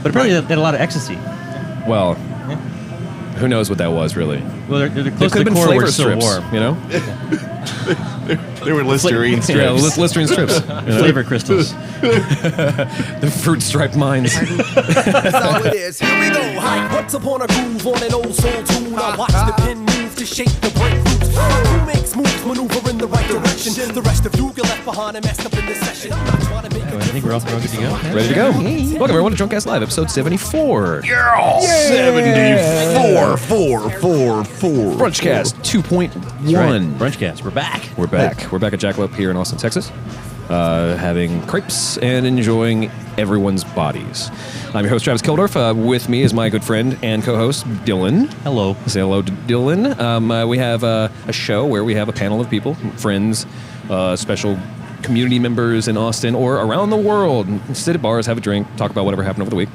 But apparently they had a lot of ecstasy. Well, who knows what that was, really? Well, they're close There to could the have been core where flavor it's so strips, warm. you know? They were Listerine strips. Yeah, Listerine strips. Flavor crystals. The fruit-striped mines. That's how it is. Here we go. Hype. Once upon a groove on an old soul tune. I watch the pin move to shake the break groups. Who makes moves, maneuver in the right direction? The rest of you get left behind and messed up in this session. I'm not trying to make a I think we're all good to go. Ready to go. Welcome, everyone, to Drunkcast Live, episode 74. 74, 4. Brunchcast 2.1. Brunchcast, we're back. We're back. We're back at Jackalope here in Austin, Texas, having crepes and enjoying everyone's bodies. I'm your host, Travis Kildorf. With me is my good friend and co-host, Dylan. Hello. Say hello to Dylan. We have a show where we have a panel of people, friends, special community members in Austin or around the world. Sit at bars, have a drink, talk about whatever happened over the week.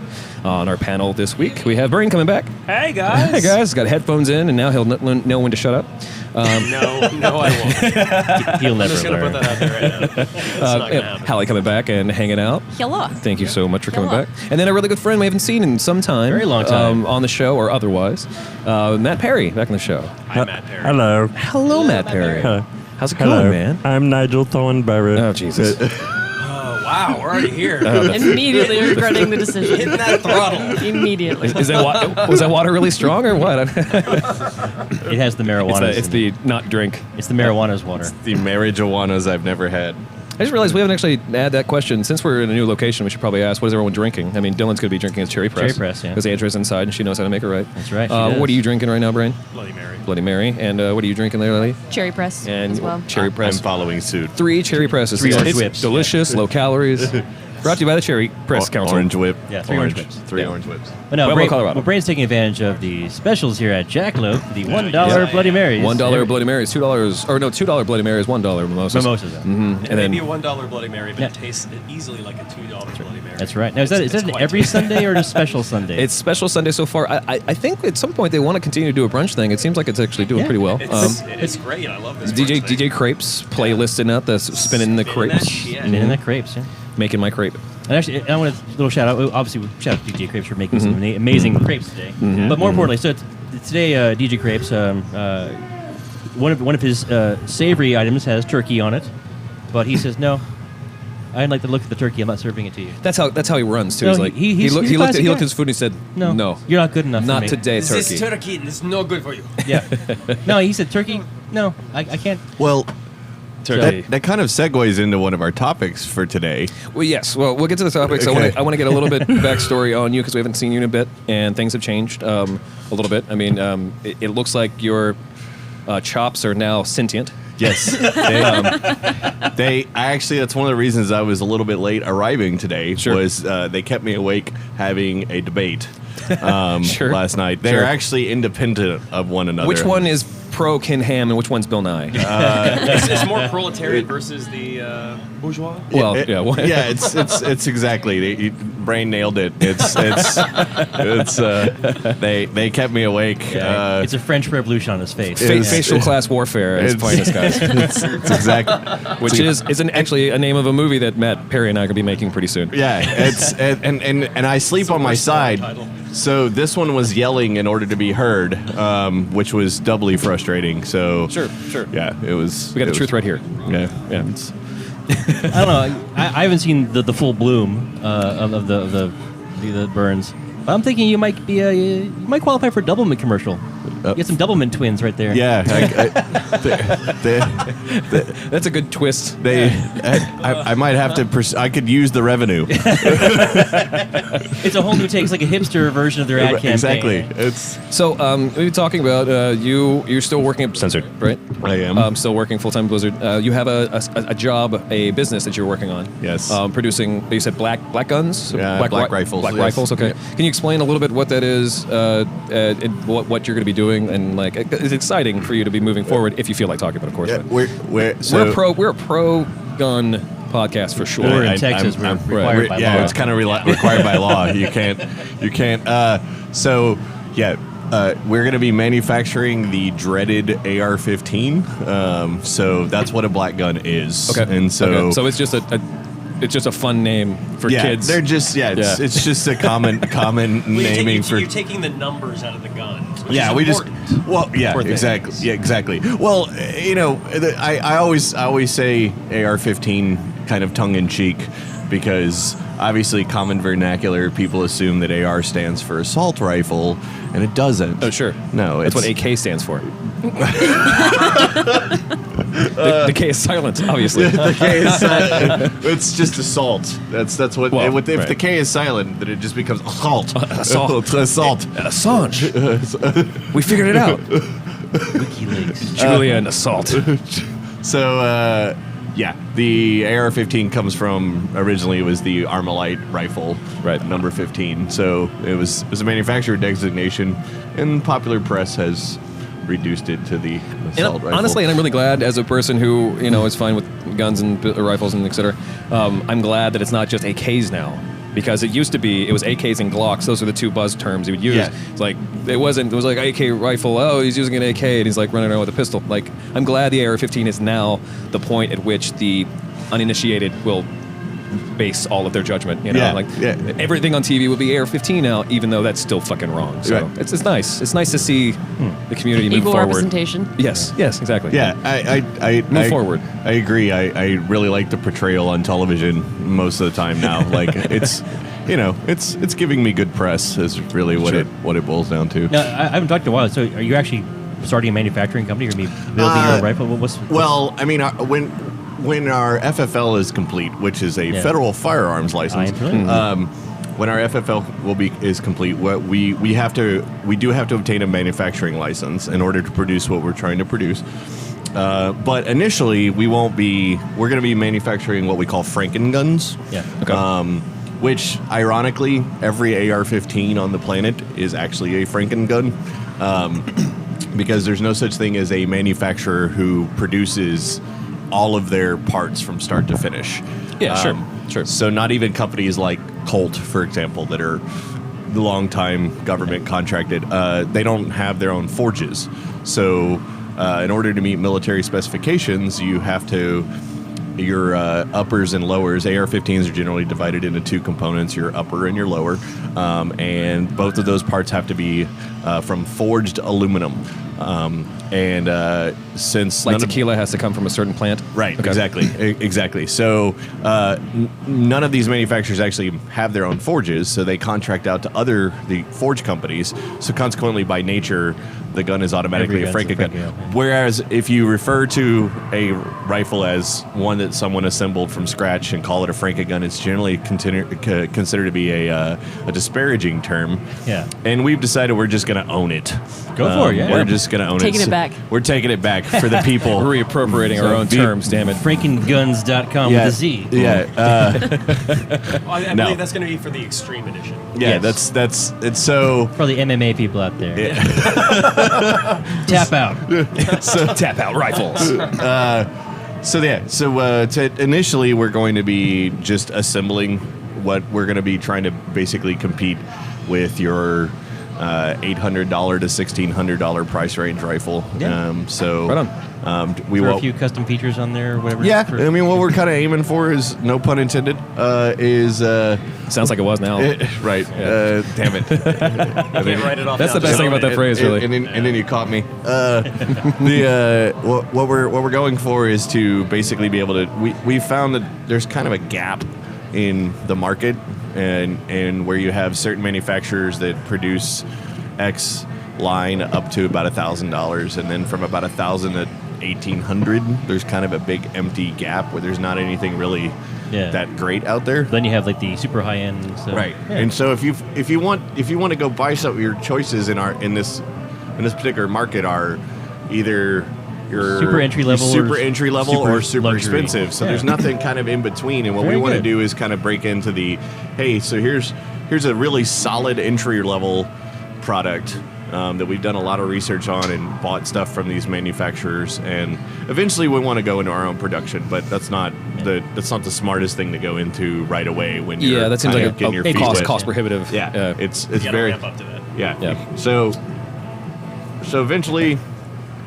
On our panel this week, we have Brain coming back. Hey, guys. Hey, guys. Got headphones in, and now he'll know when to shut up. No, I won't. He'll I'm never just going to learn. put that out there right now. It's not going to happen. Hallie coming back and hanging out. Hello. Thank you so much for coming Hello. back. And then a really good friend we haven't seen in some time. Very long time. On the show or otherwise. Matt Perry back on the show. Hi, Matt Perry. Hello. Hello, Matt Perry. Hello. How's it Hello. going, man? I'm Nigel Thornberry. Oh, Jesus. Oh, wow. We're already here. Immediately regretting the decision. Hitting that throttle. Immediately. Was that water really strong or what? It has the marijuana. It's the not drink. It's the marijuana's water. The marijuanas I've never had. I just realized we haven't actually had that question. Since we're in a new location, we should probably ask, what is everyone drinking? I mean, Dylan's going to be drinking his Cherry Press. Cherry Press, yeah. Because Andrea's inside and she knows how to make it right. That's right, she What does. are you drinking right now, Brain? Bloody Mary. Bloody Mary. And what are you drinking there, Lily? Cherry press And as well. Cherry Press. I'm following suit. 3 Cherry Presses. 3 orange It's whips. delicious, low calories. Brought to you by the Cherry Press Council. Orange whip. Yeah, 3 orange whips. 3 Yeah. orange whips. But no, Pueblo, Colorado. Brain's taking advantage of the specials here at Jackalope, the $1 yeah. Bloody Marys. $1 Bloody Marys, $2, or no, $2 Bloody Marys, $1 mimosas. Mimosas. Mm-hmm. It And may be a then $1 Bloody Mary, but Yeah. it tastes easily like a $2 Bloody Mary. That's right. Now, is that It's an quite every tasty. Sunday or a special Sunday? it's special Sunday so far. I think at some point they want to continue to do a brunch thing. It seems like it's actually doing Yeah. pretty well. It's great. I love this. DJ brunch thing. DJ Crepes playlisting out the spinning the Spinning crepes, that shit. and in the crepes, yeah. making my crepe. And actually, I want a little shout out. Obviously, shout out to DJ Crepes for making some amazing crepes today. But more importantly, so today, DJ Crepes, one of his savory items has turkey on it, but he says no. I'd like to look at the turkey. I'm not serving it to you. That's how he runs too. No, he's like he's a looked classic at guy. his food and he said No, you're not good enough. not for me. today, This turkey. is turkey, and it's no good for you. Yeah. No, he said turkey. No, I can't. Well, Turkey. that kind of segues into one of our topics for today. Well, yes. Well, we'll get to the topics. Okay. I want to get a little bit backstory on you because we haven't seen you in a bit, and things have changed a little bit. I mean, it looks like your chops are now sentient. Yes. That's one of the reasons I was a little bit late arriving today. Sure. Was they kept me awake having a debate Sure. last night. They're Sure. actually independent of one another. Which one is pro Ken Ham and which one's Bill Nye? It's more proletariat versus the bourgeois. Well, It- yeah. yeah, it's exactly. Brain nailed it. They kept me awake. It's a French Revolution on his face. Facial class warfare is It's- finest, guys. it's exactly. Which is actually a name of a movie that Matt Perry and I are going to be making pretty soon. Yeah, and I sleep on my side. title. So this one was yelling in order to be heard, which was doubly frustrating. So Sure. yeah, it was. We got the it truth was- right here. Yeah, Yeah. It's- I don't know. I haven't seen the full bloom of the burns. But I'm thinking you might qualify for a Doublemint commercial. Get some Doublemint twins right there. yeah, That's a good twist. I might have to. I could use the revenue. It's a whole new take. It's like a hipster version of their ad campaign. Exactly. It's. So we were talking about you're still working at Censored, right? I am. Still working full-time at Blizzard. You have a job, a business that you're working on. Yes. Producing, you said black guns? Yeah, black rifles, Black yes. rifles, okay. Yeah. Can you explain a little bit what that is, and what you're going to be doing? And like, it's exciting for you to be moving forward if you feel like talking about it, of course. Yeah, but we're a pro gun podcast for sure. We're in I- Texas. I'm- We're required by yeah, law. it's kind of required by law. You can't. So yeah, we're going to be manufacturing the dreaded AR-15. So that's what a black gun is. Okay. And so So it's just a it's just a fun name for yeah, kids. they're just it's just a common naming for. You're taking the numbers out of the guns. Which Yeah, is we important. just Important. exactly. Yeah, exactly. Well, I always say AR-15 kind of tongue in cheek because obviously common vernacular people assume that AR stands for assault rifle, and it doesn't. Oh, sure. No, That's what AK stands for. The K is silent, obviously. The K is silent. It's just assault. That's what. Well, if right. the K is silent, then it just becomes assault. Assault. Assault. Assange. We figured it out. WikiLeaks. Julian Assault. So, yeah, the AR-15 comes from, originally it was the Armalite rifle, Right. number 15. So it was a manufacturer designation, and popular press has reduced it to the assault rifle. Honestly, and I'm really glad as a person who is fine with guns and rifles and etc. I'm glad that it's not just AKs now. Because it used to be, it was AKs and Glocks. Those are the two buzz terms he would use. Yeah. It's like, it was like AK rifle, oh, he's using an AK, and he's like running around with a pistol. Like, I'm glad the AR-15 is now the point at which the uninitiated will base all of their judgment. Yeah, Like, yeah. everything on TV will be AR-15 now, even though that's still fucking wrong. So Right. it's nice. It's nice to see the community move Equal forward. representation. Yes, exactly. Yeah, I Move forward. I agree. I really like the portrayal on television most of the time now. Like it's it's giving me good press is really what Sure. it boils down to. Now, I haven't talked in a while. So, are you actually starting a manufacturing company? You're going to be building your own rifle? Well, I mean, when our FFL is complete, which is a Yeah. federal firearms I license, am familiar. when our FFL is complete, what we do have to obtain a manufacturing license in order to produce what we're trying to produce. But initially, we're going to be manufacturing what we call Franken guns. Yeah. Okay. Which, ironically, every AR-15 on the planet is actually a Franken gun. Because there's no such thing as a manufacturer who produces all of their parts from start to finish. Yeah, sure. So not even companies like Colt, for example, that are the long-time government contracted, they don't have their own forges. So in order to meet military specifications, you have to, your uppers and lowers, AR-15s are generally divided into two components, your upper and your lower, and both of those parts have to be from forged aluminum. Since Like none of- tequila has to come from a certain plant? Right, Okay. exactly. So none of these manufacturers actually have their own forges, so they contract out to the forge companies. So consequently, by nature, the gun is automatically a Every gun's a Franken gun. Franken gun, yeah. Whereas if you refer to a rifle as one that someone assembled from scratch and call it a Franken gun, it's generally considered to be a disparaging term. Yeah. And we've decided we're just going to own it. Go for it, yeah. We're just going to own Taking it. it back. We're taking it back for the people. Reappropriating our own terms, damn it. FrankenGuns.com with a Z. Yeah. I No. believe that's going to be for the extreme edition. Yeah, Yes. that's it's so For the MMA people out there. Tap out. Tap out rifles. initially we're going to be just assembling what we're going to be trying to basically compete with your $800 to $1,600 price range rifle. Yeah. Right on. We Throw will. a few custom features on there, whatever. Yeah, for- I mean, what we're kind of aiming for is, no pun intended, is Sounds like it was now. right. Damn it. Can't write it off. That's now, the best just thing own about that it. phrase, really. And then you caught me. What we're going for is to basically be able to. We found that there's kind of a gap in the market, and where you have certain manufacturers that produce X line up to about $1,000, and then from about $1,000 to $1,800, there's kind of a big empty gap where there's not anything really Yeah. that great out there. Then you have like the super high end stuff. Right. Yeah. And so if you want to go buy some, your choices in this particular market are either your Super entry level super or entry level, super or super luxury. expensive. So Yeah. there's nothing kind of in between. And what Very we want to good. do is kind of break into the, hey, so here's a really solid entry level product that we've done a lot of research on and bought stuff from these manufacturers, and eventually we want to go into our own production, but that's not the smartest thing to go into right away when you're That seems kind like of getting your a feet wet. cost prohibitive. Yeah, it's You gotta very ramp up to that. yeah. So eventually,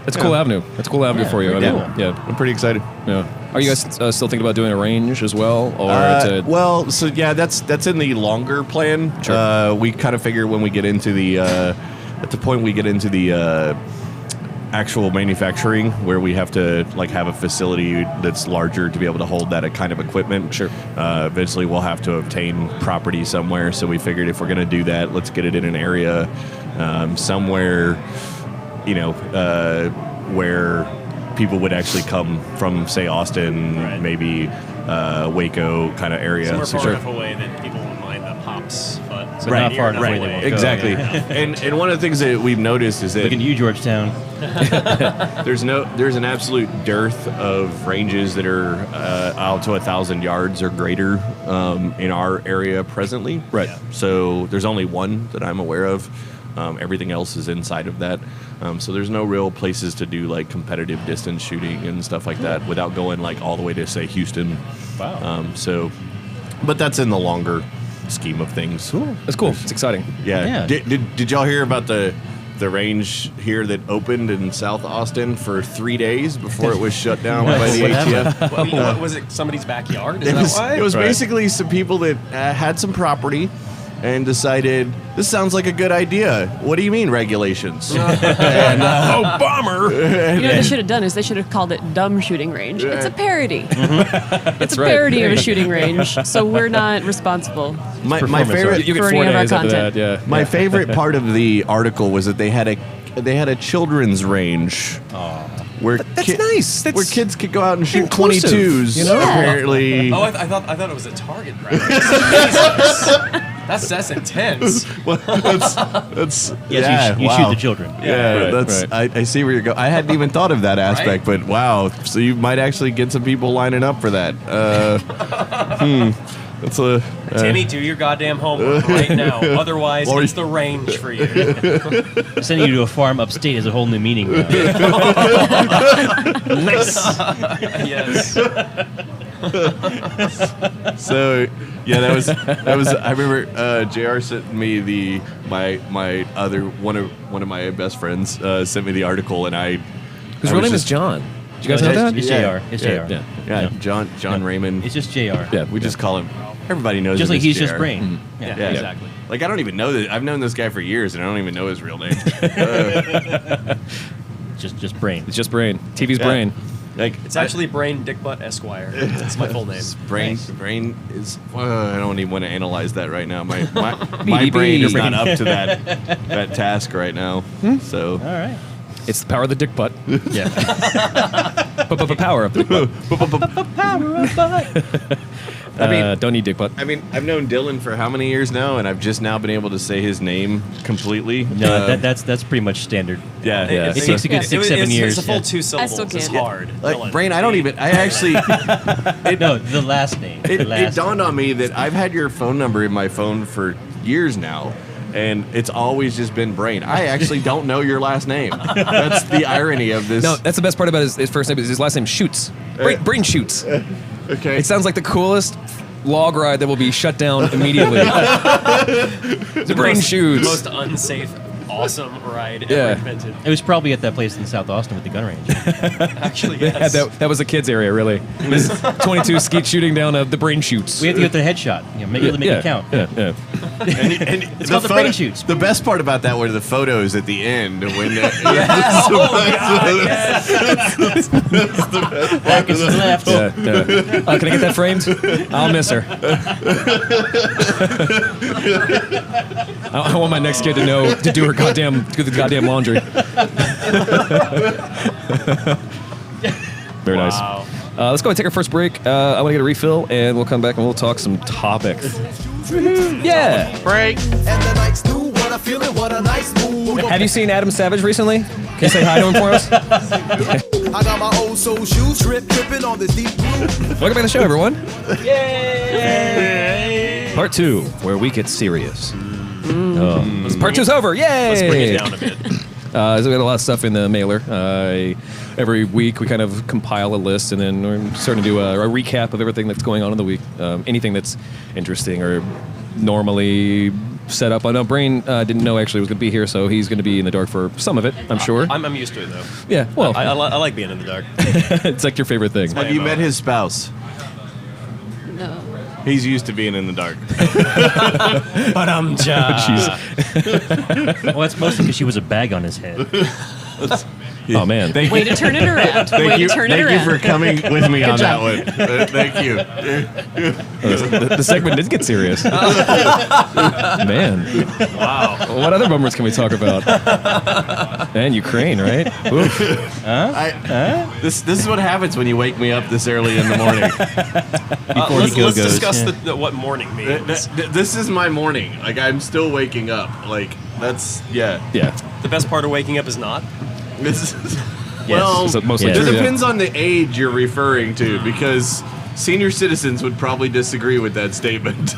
That's a cool avenue. That's a cool avenue for you. I mean, Yeah. I'm pretty excited. Yeah. Are you guys still thinking about doing a range as well, or Well, so yeah, that's in the longer plan. Sure. We kind of figure when we get into the at the point we get into the actual manufacturing, where we have to like have a facility that's larger to be able to hold that kind of equipment. Sure. Eventually, we'll have to obtain property somewhere. So we figured if we're going to do that, let's get it in an area somewhere, where people would actually come from, say, Austin, Right. maybe Waco kind of area. Somewhere So far sure. enough away that people won't mind the pops, but So not near far enough enough away. away. Exactly. Yeah. And one of the things that we've noticed is that Looking at you, Georgetown. there's an absolute dearth of ranges that are out to 1,000 yards or greater in our area presently. Right. So there's only one that I'm aware of. Everything else is inside of that. So there's no real places to do like competitive distance shooting and stuff like that without going like all the way to say Houston. Wow. But that's in the longer scheme of things. That's cool. It's exciting. Yeah. Yeah. Did y'all hear about the range here that opened in South Austin for 3 days before it was shut down by the What ATF? What was it? Somebody's backyard? Is It that was, why? it was Right. basically some people that had some property and decided, this sounds like a good idea. What do you mean regulations? Bomber. You know what they should have done is they should have called it Dumb Shooting Range. It's a parody. It's a right. parody of a shooting range, so we're not responsible. my performance favorite art. You get For 4 any of our days after that. content. Yeah. my favorite part of the article was that they had a children's range. Where That's nice. where That's kids could go out and shoot inclusive, 22s. you know? Yeah. Apparently. Oh, I thought it was a target practice. Jesus. That's intense. That's Yes, you wow. shoot the children. Yeah, Right, that's. right. I see where you're going. I hadn't even thought of that aspect, but wow. So you might actually get some people lining up for that. That's a. Timmy, do your goddamn homework right now. Otherwise, Or- it's the range for you. Sending you to a farm upstate has a whole new meaning now. Yes. So yeah, that was. I remember Jr. sent me my other one of my best friends sent me the article, and I. His I real was name is just- John. Do you guys No, know that? It's Yeah. JR. It's Yeah. JR. Yeah. Yeah, Yeah. John Raymond. It's just JR. Yeah. We just call him. Everybody knows. Just him like as he's JR. just brain. Yeah, Yeah. exactly. Like I don't even know that. I've known this guy for years, and I don't even know his real name. Just brain. It's just brain. TV's brain. Like It's actually Brain Dick Butt Esquire. That's my full name. brain. Nice. Brain is. I don't even want to analyze that right now. My BDB. brain is not up to that task right now. So All right. It's the power of the dick butt. Yeah. Power of the dick butt. I mean- don't need dick butt. I mean, I've known Dylan for how many years now, and I've just now been able to say his name completely. No, that's pretty much standard. yeah. Yeah. It takes a good Yeah. 6-7 years. It's a full yeah. 2 syllables. still It's can't. hard. Like Dylan. brain, I don't even. I actually. No, the last name. It Last dawned on me that I've had your phone number in my phone for years now, and it's always just been Brain. I actually don't know your last name. That's the irony of this. No, that's the best part about his first name. Is his last name Shoots. Brain Shoots. okay. It sounds like the coolest log ride that will be shut down immediately. The Brain Shoots. Most unsafe, awesome ride Yeah. ever invented. It was probably at that place in South Austin with the gun range. Actually, Yeah, yes. that was a kid's area, really. It was 22 skeet shooting down the Brain Shoots. We have to get the headshot. Make it yeah, count. Yeah, yeah. and It's called the brain shoots. The best part about that were the photos at the end when. Back is to the left. Yeah, yeah. Can I get that framed? I'll miss her. I want my next kid to know to do the goddamn laundry. Very nice. Wow. Let's go and take our first break. I want to get a refill, and we'll come back and we'll talk some topics. Yeah. Break. And the night's new, what a feeling, what a nice mood. Have you seen Adam Savage recently? Can you say hi to him for us? I got my old soul shoes, tripping on this deep blue. Welcome back to the show, everyone. Yay! Part 2, where we get serious. Part 2's over. Yay! Let's bring it down a bit. So we got a lot of stuff in the mailer. Every week we kind of compile a list, and then we're starting to do a recap of everything that's going on in the week. Anything that's interesting or normally set up. I know Brain didn't know actually was going to be here, so he's going to be in the dark for some of it, I'm sure. I'm used to it though. Yeah, well, I like being in the dark. it's like your favorite thing. Have you met his spouse? No. He's used to being in the dark. But I'm just. Well, that's mostly because she was a bag on his head. Oh, man. Way to turn it around. Way to turn it Thank you around. for coming with me on job. that one. Thank you. The segment did get serious. Man. Wow. What other bummers can we talk about? And Ukraine, right? Oof. This is what happens when you wake me up this early in the morning. Let's discuss what morning means. This is my morning. Like, I'm still waking up. Like, that's, yeah. Yeah. The best part of waking up is not. This is, well, So mostly Yeah. it true, yeah. depends on the age you're referring to, because senior citizens would probably disagree with that statement.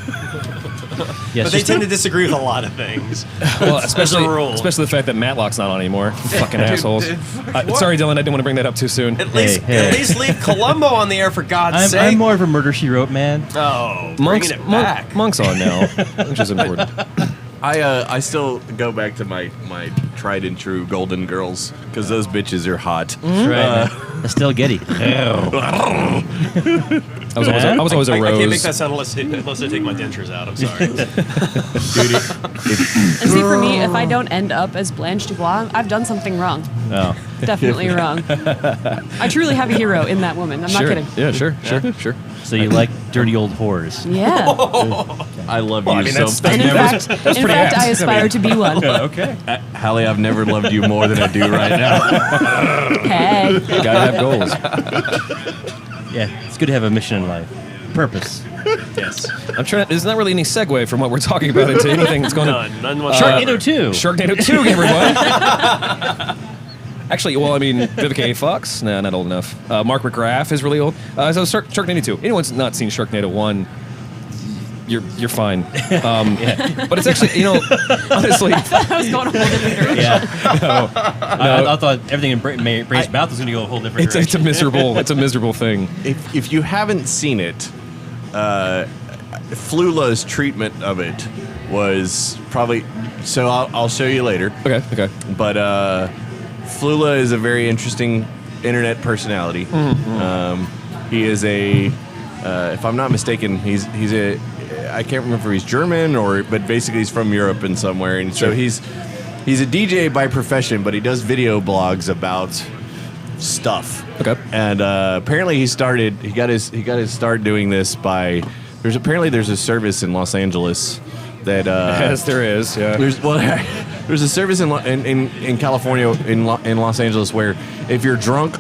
Yes, But they just- tend to disagree with a lot of things. Well, As a rule. especially the fact that Matlock's not on anymore. Fucking assholes. Sorry, Dylan, I didn't want to bring that up too soon. At least leave Columbo on the air for God's sake. I'm more of a Murder She Wrote man. Oh, bringing it back. Monk's on now, which is important. I still go back to my tried and true Golden Girls, because those bitches are hot. That's right. Estelle Getty. I was always a I rose. can't make that sound unless I take my dentures out. I'm sorry. And see, for me, if I don't end up as Blanche Dubois, I've done something wrong. Oh. Definitely wrong. I truly have a hero in that woman. I'm not Sure. kidding. Yeah, sure. So you like dirty old whores? Yeah. I love you I mean, so that's- And in fact, apt. I aspire to be one. Okay. Hallie, I've never loved you more than I do right now. Hey. Gotta have goals. Yeah, it's good to have a mission in life. Purpose. Yes. I'm trying. There's not really any segue from what we're talking about into anything that's going None. None whatsoever. Sharknado 2. Sharknado 2, everybody. Actually, well, I mean, Vivica A. Fox, nah, not old enough. Mark McGrath is really old. So Sharknado 2. Anyone's not seen Sharknado 1, you're fine. But it's actually, honestly, I was going a whole different direction. Yeah. I thought everything in Bray's mouth was going to go a whole different it's a direction. miserable thing. If you haven't seen it, Flula's treatment of it was probably, so I'll show you later. Okay. But Flula is a very interesting internet personality. He is a, if I'm not mistaken, he's a, I can't remember if he's German but basically he's from Europe and somewhere, and so he's a DJ by profession, but he does video blogs about stuff. Okay. And apparently he got his start doing this by, there's a service in Los Angeles that Yes, there is. Yeah. there's a service in California in Los Angeles where if you're drunk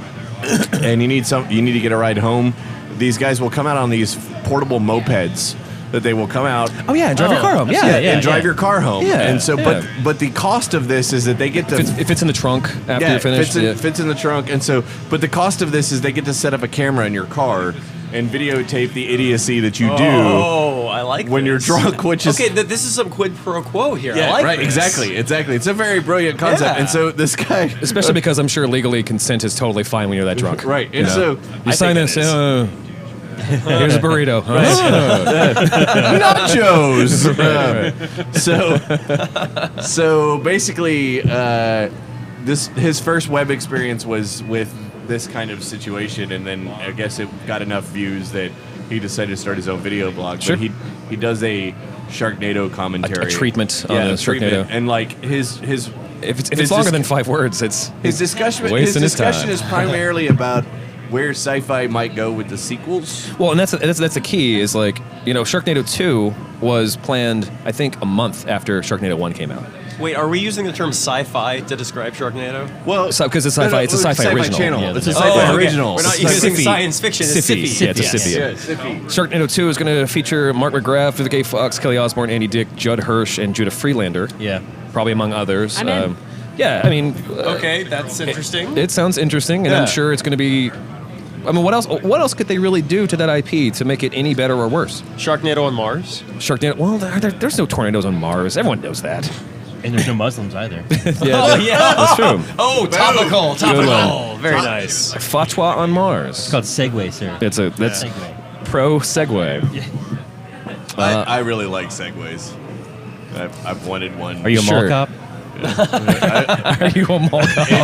and you need to get a ride home, these guys will come out on these portable mopeds that they will come out. Oh yeah, drive your car home. Yeah, and drive your car home. Yeah, And so, yeah. but the cost of this is that they get to If it's in the trunk after you're finished. fits in the trunk, and so, but the cost of this is they get to set up a camera in your car and videotape the idiocy that you do. Oh, I like when you're this. drunk, which is Okay, this is some quid pro quo here. yeah, I like right, this. exactly. It's a very brilliant concept, Yeah. and so this guy, Especially because I'm sure legally consent is totally fine when you're that drunk. right, You and know? so You sign think this. it is. Here's a burrito. nachos. So basically, his first web experience was with this kind of situation, and then I guess it got enough views that he decided to start his own video blog. Sure. But he does a Sharknado commentary, A treatment on the a treatment. Sharknado. and like his If his it's longer dis- than 5 words, it's his discussion wasting his time. is primarily about where sci-fi might go with the sequels. Well, and that's the key is like, Sharknado 2 was planned, I think, a month after Sharknado 1 came out. Wait, are we using the term sci-fi to describe Sharknado? Well, So- 'cause it's sci-fi- it's a sci-fi original. channel. Yeah, It's a the- sci-fi okay. original. We're not It's using Sci-fi. science fiction. It's Sci-fi. sci-fi. Yeah, it's a Yes. sci-fi. Yeah, Sippy. Sharknado 2 is going to feature Mark McGrath, Vivica A. Fox, Kelly Osbourne, Andy Dick, Judd Hirsch, and Judah Freelander. Yeah. Probably among others. I'm in. Yeah, I mean, Okay, that's interesting. it sounds interesting, and Yeah. I'm sure it's going to be. I mean, what else? What else could they really do to that IP to make it any better or worse? Sharknado on Mars. Sharknado. Well, there's no tornadoes on Mars. Everyone knows that. And there's no Muslims either. Oh yeah, That's true. Oh, topical. one. Very nice. Fatwa on Mars. It's called Segway, sir. That's Segway. pro segue. I really like segues. I've wanted one. Are you a mall Sure. cop? Are you a mall cop?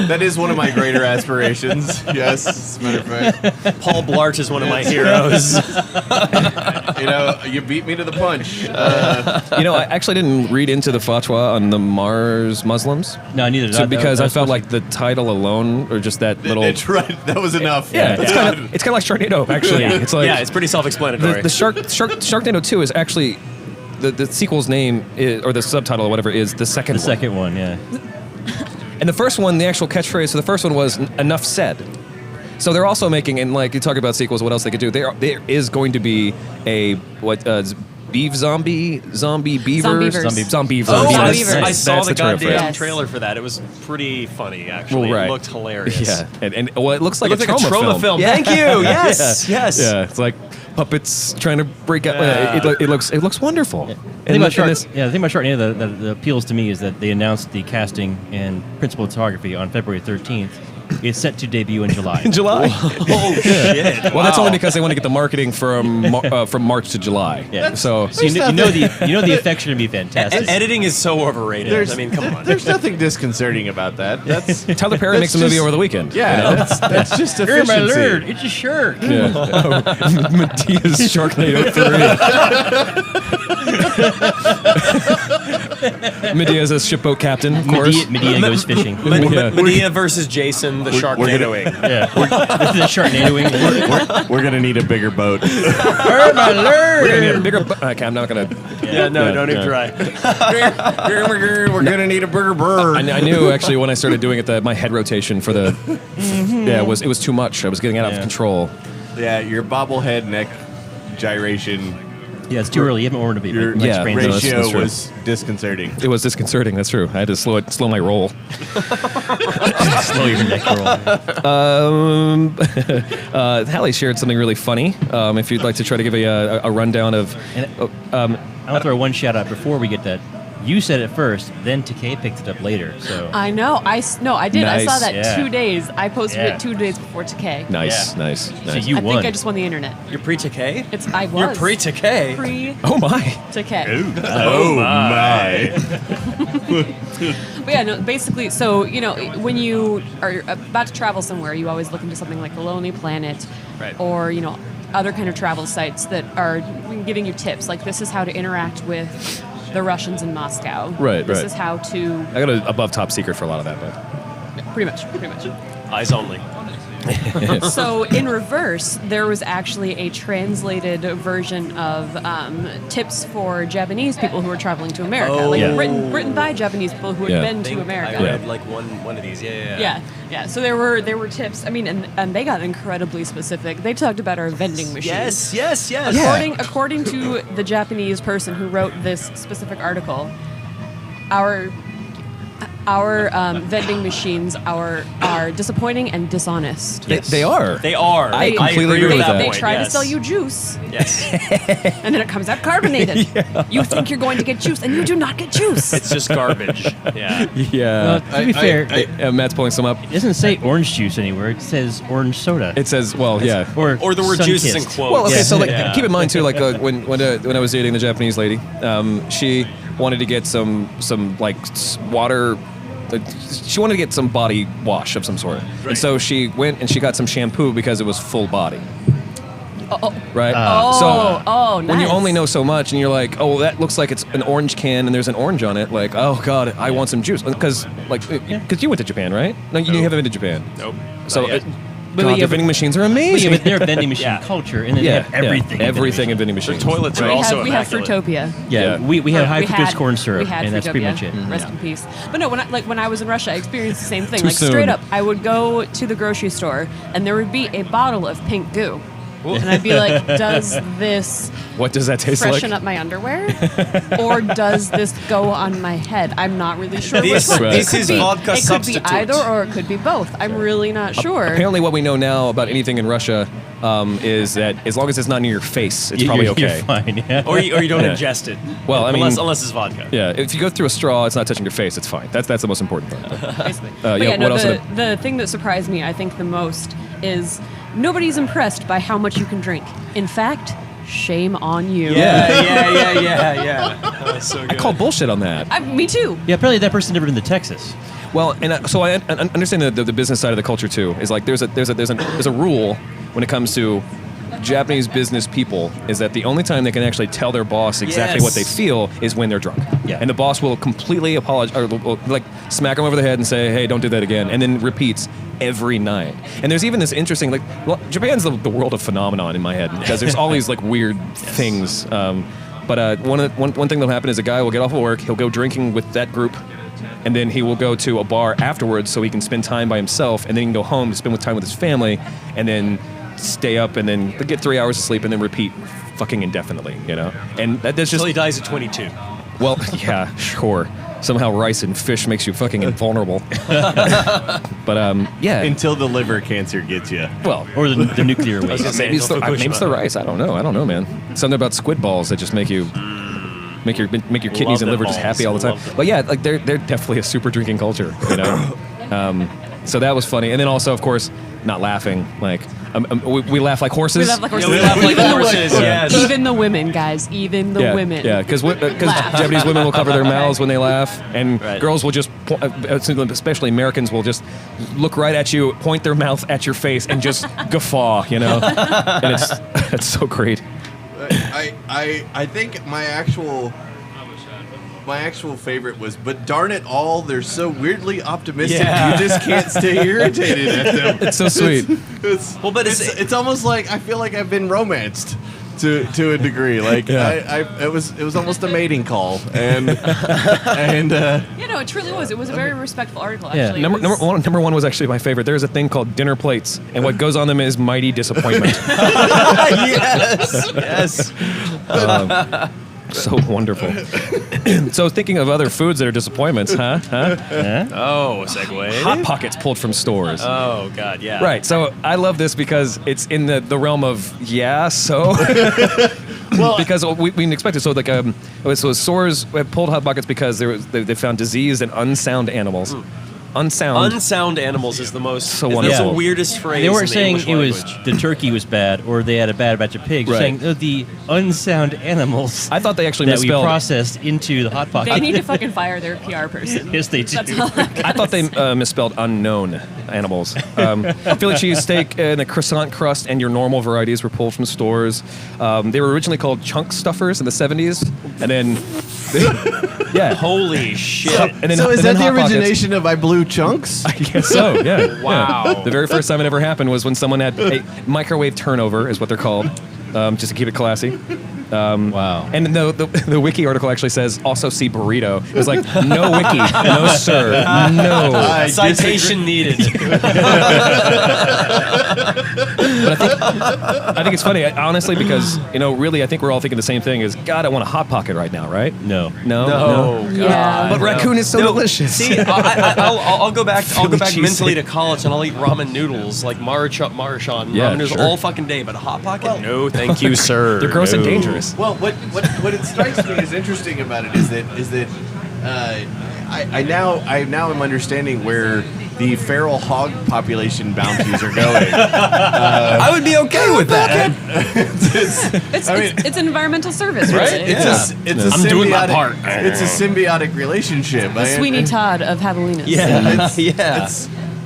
That is one of my greater aspirations. Yes, as a matter of fact. Paul Blart is one of my heroes. You beat me to the punch. I actually didn't read into the fatwa on the Mars Muslims. No, neither did So I. because That I was felt supposed like the title alone, or just that little. It's right. That was enough. Yeah, it's kind of like Sharknado. Actually, it's like Yeah, it's pretty self-explanatory. the Sharknado 2 is actually the sequel's name is, or the subtitle or whatever is the second the one. second one, yeah. And the first one, the actual catchphrase for the first one was enough said. So they're also making, and like you talk about sequels, what else they could do? There is going to be a beef zombie beaver Zombievers. zombie Oh, Zombievers. I saw the term for it. goddamn Yes. trailer for that. It was pretty funny, actually. Well, right. It looked hilarious. Yeah, and well, it looks like It looked a like a trauma film. Yeah. Thank you. Yes, yes. Yeah, it's like puppets trying to break out. Yeah. It looks wonderful. The thing about and this- the thing about Sharknado that appeals to me is that they announced the casting and principal photography on February 13th. It's set to debut in July. in July. Oh, shit. Well, that's only because they want to get the marketing from March to July. Yeah. So So you know the effects are going to be fantastic. Editing is so overrated. I mean, come on. There's nothing disconcerting about that. That's Tyler Perry makes a movie over the weekend. yeah. That's just Oh, efficiency. my lord, it's a shark. Yeah. Medea's Sharknado 3. Medea's a shipboat captain, of course. Medea goes fishing. Medea versus Jason, the Sharknadoing. Yeah. This is a Sharknadoing. We're gonna need a bigger boat. Oh, my lord. We're gonna need a bigger. Okay, I'm not gonna. Yeah, no, don't even try. We're gonna need a bigger bird. I knew actually when I started doing it that my head rotation for the it was too much. I was getting out of Yeah. control. Yeah, your bobblehead neck gyration. Yeah, it's too early. You haven't ordered a beat. Your Yeah, sprained no, it. that's ratio true. was disconcerting. It was disconcerting. That's true. I had to slow my roll. Slow your neck roll. Hallie shared something really funny. If you'd like to try to give a rundown of. And I want to throw one shout out before we get that. You said it first, then Takei picked it up later. So I know. I did. I saw Nice. that Yeah. 2 days. I posted Yeah. it 2 days before Takei. Nice, Yeah. nice. So nice. you I won. think I just won the internet. You're pre-Takei? I was. You're pre-Takei? Oh my! Pre-Takei. Oh my! But yeah, no, basically, so, when you are about to travel somewhere, you always look into something like The Lonely Planet Right. or, other kind of travel sites that are giving you tips. Like, this is how to interact with the Russians in Moscow. Right, This right. is how to, I got a above top secret for a lot of that, but pretty much. Eyes only. So in reverse, there was actually a translated version of tips for Japanese people who were traveling to America, Yeah. written by Japanese people who had Yeah. been I to America. I read like one of these. Yeah. Yeah. So there were tips. I mean, and they got incredibly specific. They talked about our vending machines. Yes. According to the Japanese person who wrote this specific article, our vending machines are disappointing and dishonest. they are. They are. I completely agree with with that that. They point, try yes. to sell you juice, Yes. and then it comes out carbonated. You think you're going to get juice, and you do not get juice. It's just garbage. Yeah. Yeah. to be fair, Matt's pulling some up. it doesn't say orange juice anywhere. It says orange soda. It says, well, yeah. or Or the word juice is in sun-kissed. quotes. Well, okay, Yeah. so like, Yeah. keep in mind too, like when I was dating the Japanese lady, she wanted to get some like water. She wanted to get some body wash of some sort, and so she went and she got some shampoo because it was full body. Right. So when you nice. only know so much, and you're like, oh, well, that looks like it's an orange can, and there's an orange on it. Like, oh god, I want some juice because you went to Japan, right? No, you haven't been to Japan. Nope. So. Not yet. But God, yeah, their but- vending machines are But amazing. yeah, but they're a vending machine Yeah. culture, and then they have everything. in everything in vending The machines. toilets are we also have immaculate. Fruitopia. Yeah, Yeah. we have high We fructose had- corn syrup, we had and that's pretty Fruitopia. much it. Rest in peace. But no, when I was in Russia, I experienced the same thing. Too Like soon. straight up, I would go to the grocery store, and there would be a bottle of pink goo, and I'd be like, "Does this What does that taste like? freshen up my underwear, or does this go on my head? I'm not really sure This- which one. Right. It this could is be- vodka It could substitute. be either, or it could be both. I'm really not sure. Apparently, what we know now about anything in Russia is that as long as it's not near your face, it's probably okay. You're fine. Yeah. Or you don't Yeah. ingest it. Well, I mean- unless it's vodka. Yeah, if you go through a straw, it's not touching your face. It's fine. That's the most important part. Basically. yeah, But yeah, no, what else are the thing that surprised me, I think, the most is nobody's impressed by how much you can drink. In fact, shame on you. Yeah. That was so good. I call bullshit on that. Me too. Yeah, apparently that person never been to Texas. Well, and so I understand the business side of the culture too. Is like there's a rule when it comes to Japanese business people, is that the only time they can actually tell their boss exactly what they feel is when they're drunk. Yeah. And the boss will completely apologize, or will, like smack them over the head and say, "Hey, don't do that again," and then repeats every night. And there's even this interesting, like, well, Japan's the world of phenomenon in my head, because there's all these like weird things. But one thing that'll happen is a guy will get off of work, he'll go drinking with that group, and then he will go to a bar afterwards so he can spend time by himself, and then he can go home to spend time with his family, and then stay up and then get 3 hours of sleep and then repeat fucking indefinitely, you know? And that's just... Until he dies at 22. Well, yeah, sure. Somehow rice and fish makes you fucking invulnerable. But, yeah. Until the liver cancer gets you. Well, Or the nuclear waste. maybe it's the rice. I don't know, man. Something about squid balls that just make your kidneys and liver just happy all the time. But yeah, like they're definitely a super drinking culture, you know. So that was funny, and then also, of course, not laughing. Like we laugh like horses. We laugh like horses. We laugh like horses, yes. Even the women, guys. Even the women. Yeah, because Laugh. Japanese women will cover their mouths when they laugh, and Right. girls will just, especially Americans, will just look right at you, point their mouth at your face, and just guffaw, you know. And it's so great. I think my actual favorite was, but darn it all, they're so weirdly optimistic. Yeah. You just can't stay irritated at them. It's so sweet. Well, but It's almost like I feel like I've been romanced to a degree. Like it was almost a mating call, and You know, it truly was. It was a very respectful article, Yeah. actually. Number one was actually my favorite. There's a thing called dinner plates, and what goes on them is mighty disappointment. yes. So wonderful. So thinking of other foods that are disappointments, huh? Oh, segue. Hot Pockets pulled from stores. Oh, God, yeah. Right. So I love this because it's in the realm of so. Well, because we didn't expect it. So like so stores pulled Hot Pockets because they found diseased and unsound animals. Unsound animals is the most. So That's wonderful. the weirdest phrase. They weren't in the saying English it was language. the turkey was bad or they had a bad batch of pigs. Right. Saying the unsound animals I thought they actually that we misspelled. processed into the Hot Pocket. They need to fucking fire their PR person. Yes, they do. That's all I I thought they misspelled unknown animals. Philly cheesesteak and a croissant crust and your normal varieties were pulled from stores. They were originally called chunk stuffers in the 70s, and then yeah, Holy shit. and then so is and then that the Hot Pockets. origination of I blew chunks? I guess so, yeah. Wow. Yeah. The very first time it ever happened was when someone had a microwave turnover, is what they're called, just to keep it classy. Wow. And the wiki article actually says, also see burrito. It was like, no wiki, no sir, no. Citation needed. But I think it's funny, honestly, because, really, I think we're all thinking the same thing is, God, I want a Hot Pocket right now, right? No. No. Yeah. But raccoon is so delicious. See, I'll go back. I'll go back Philly mentally to cheesesteak. college and I'll eat ramen noodles like Maruchan Yeah, ramen noodles sure. all fucking day. But a Hot Pocket? No, thank you, sir. They're gross and No. dangerous. Well, what it strikes me as interesting about it is that I now am understanding where the feral hog population bounties are going. I would be okay with that. It's an environmental service, Right? really. It's a I'm doing my symbiotic- part. It's a symbiotic relationship. The Sweeney Todd of javelinas. Yeah.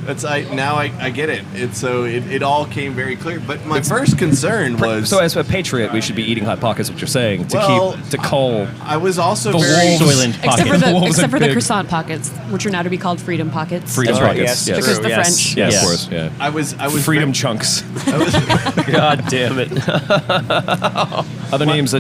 I get it. It all came very clear. But my first concern was So as a patriot, we should be eating Hot Pockets, what you're saying, to cull. I was also The very wolves. Soylent Except Pocket. for the Wolves and the pigs. croissant pockets, which are now to be called freedom pockets. Freedom That's right, Pockets. yes. Because the Yes. French. Yeah, Yes. of course. Yeah. I was Freedom very- chunks. God damn it. Other names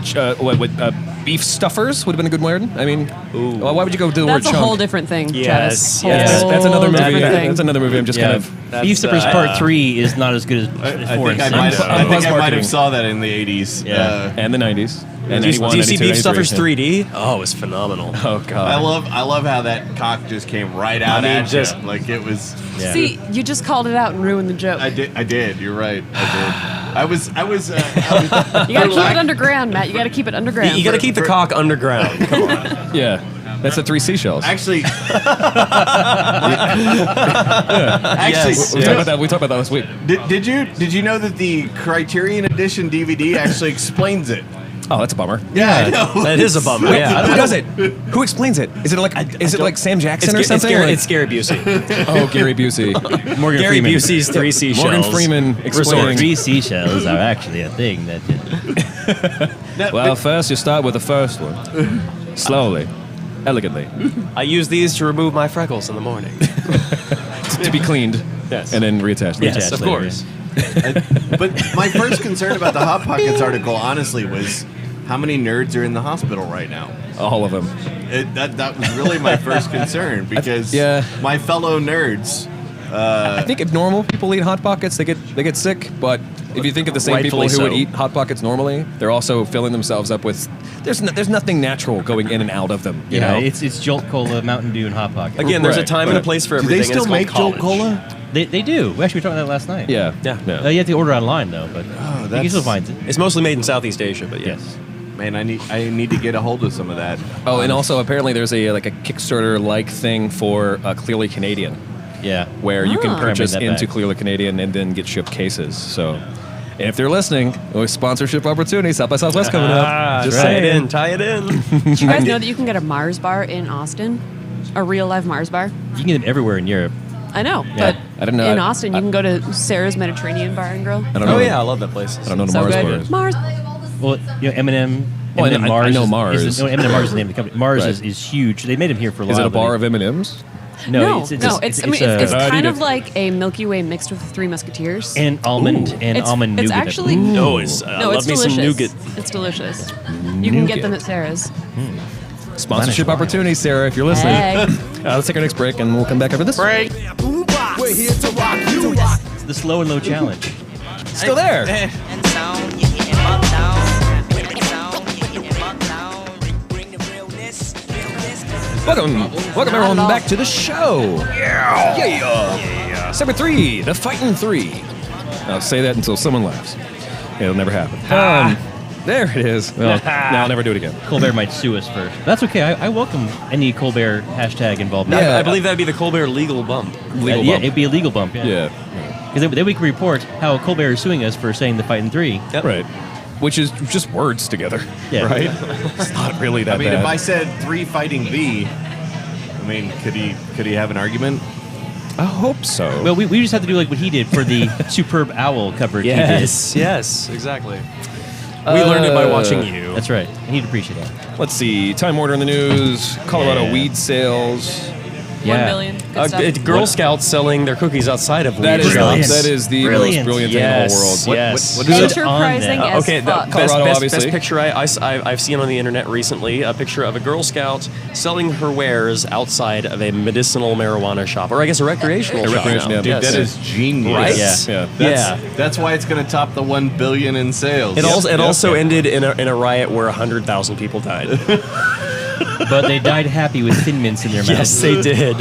beef stuffers would have been a good word. I mean, well, why would you go do the That's word a chunk? whole different thing, Yes, Travis. yes. Whole That's another movie. different thing. That's another movie. I'm just Yeah. kind of. Beef Steppers Part 3 is not as good as I 4 think and I might 6. have, I think I might marketing. have saw that in the 80s. Yeah. And the 90s. And Do you 91, see 92, Beef 93. Stuffers 3D? Oh, it was phenomenal. Oh God. I love how that cock just came right out mean, at just- you. Like it was. Yeah. See, you just called it out and ruined the joke. I did. You're right. I did. I was. You gotta keep it underground, Matt. You gotta keep it underground. You got to keep the cock underground. Come on. Yeah. That's the 3 seashells. Actually, We talked about that last week. did you know that the Criterion Edition DVD actually explains it? Oh, that's a bummer. Yeah, I know. That is a bummer. Yeah. Who does it? Who explains it? Is it like Sam Jackson or something? It's Gary Busey. Oh, Gary Busey. Morgan Gary Freeman. Busey's 3 seashells. Morgan Freeman explaining. 3 seashells are actually a thing that. Well, first you start with the first one. Slowly. Elegantly. I use these to remove my freckles in the morning. To be cleaned. Yes. And then reattached. Yes, of later, course. But my first concern about the Hot Pockets article, honestly, was how many nerds are in the hospital right now. All of them. That was really my first concern because my fellow nerds. I think if normal people eat Hot Pockets, they get sick. But if you think of the same people Rightfully who would so. eat Hot Pockets normally, they're also filling themselves up with. There's nothing natural going in and out of them. You know? It's Jolt Cola, Mountain Dew, and Hot Pocket. Again, there's a Right. time and a place for Do everything. they still and make it's called Jolt college. Cola? They do. We actually were talking about that last night. Yeah. Yeah. You have to order online though, but you that's- can still find it. It's mostly made in Southeast Asia, but Yes. Man, I need to get a hold of some of that. Oh, and also apparently there's a Kickstarter like thing for Clearly Canadian, Yeah. where you can Ah. purchase Bring that into back. Clearly Canadian and then get shipped cases. So, and if they're listening, with sponsorship opportunities, South by Southwest coming up. Just tie saying. it in, tie it in. Did you guys know that you can get a Mars bar in Austin? A real live Mars bar? You can get them everywhere in Europe. I know, Yeah. but I didn't know- in Austin, you can go to Sarah's Mediterranean Bar and Grill. I don't know. Oh yeah, I love that place. I don't know the So Mars good. bar is. Mars. Well, Eminem. Oh, I Eminem know- I Mars. know is- Mars. Is, no, Eminem Mars is the name of the company. Mars Right. is huge. They made him here for a while. Is it a but bar of M&Ms? No, It's kind a- of like a Milky Way mixed with the Three Musketeers. and almond and it's, almond it's nougat. actually No, it's no, love it's me delicious. some nougat. It's delicious. You can get them at Sarah's. Sponsorship wild. opportunities, Sarah, if you're listening. Hey. Let's take our next break and we'll come back after this. Break. We're here to rock you. It's the slow and low challenge. Still there. And sound, you hit him up down. And sound, you hit him up down. Bring the realness. Welcome everyone back to the show. Yeah. Segment 3, the Fightin' 3. I'll say that until someone laughs. It'll never happen. There it is. Well, no, I'll never do it again. Colbert might sue us first. That's okay. I welcome any Colbert hashtag involvement. Yeah. I believe that'd be the Colbert legal bump. Legal yeah, bump. it'd be a legal bump. Yeah. Yeah. Because then we can report how Colbert is suing us for saying the Fightin' 3. Yep. Right. Which is just words together. Yeah. Right? It's not really that I mean, bad. if I said 3 fighting V, I mean, could he have an argument? I hope so. Well, we just have to do like what he did for the Superb Owl coverage. Yes, exactly. We learned it by watching He did. you. That's right. And he'd appreciate that. Let's see. Time order in the news. Colorado Yeah. weed sales. 1 million. Good stuff. Girl Scouts selling their cookies outside of That weed is Brilliant. that is the Brilliant. most brilliant thing in the whole world. Yes. What is it on Enterprising that? as Okay, the fuck. Colorado, best obviously. picture I've seen on the internet recently, a picture of a Girl Scout selling her wares outside of a medicinal marijuana shop, or I guess a recreational shop. recreation, now. yeah. Dude, Yes. that is genius. Right? Yeah. Yeah. That's why it's going to top the 1 billion in sales. It also ended in a riot where 100,000 people died. But they died happy with Thin Mints in their mouths. Yes, they did.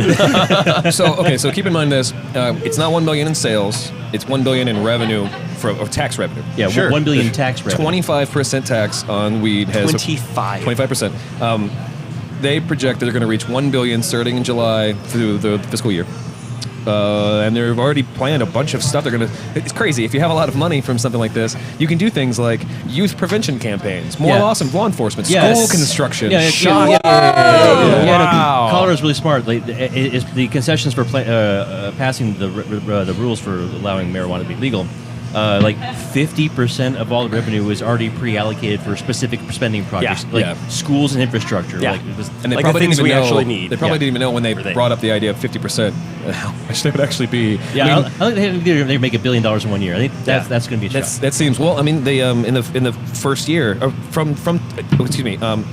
So keep in mind this. It's not 1 billion in sales. It's 1 billion in revenue or tax revenue. Yeah, Sure. 1 billion tax revenue. 25% tax on weed has 25%. They project that they're going to reach 1 billion starting in July through the fiscal year. And they've already planned a bunch of stuff. It's crazy. If you have a lot of money from something like this, you can do things like youth prevention campaigns, more Yeah. laws and law enforcement, Yes. school construction, Yeah, shot. Yeah, Wow. no, Colorado's really smart. Like, it's the concessions for passing the rules for allowing marijuana to be legal. Like 50% of all the revenue is already pre-allocated for specific spending projects, Yeah. like Yeah. schools and infrastructure. Yeah. Like, it was, And they Like the probably things didn't even we know. actually need. They probably Yeah. didn't even know when they Everything. brought up the idea of 50%. How much they would actually be. yeah, I mean, I think they make $1 billion in 1 year. I think that's going to be a shock. that seems well. I mean, they in the first year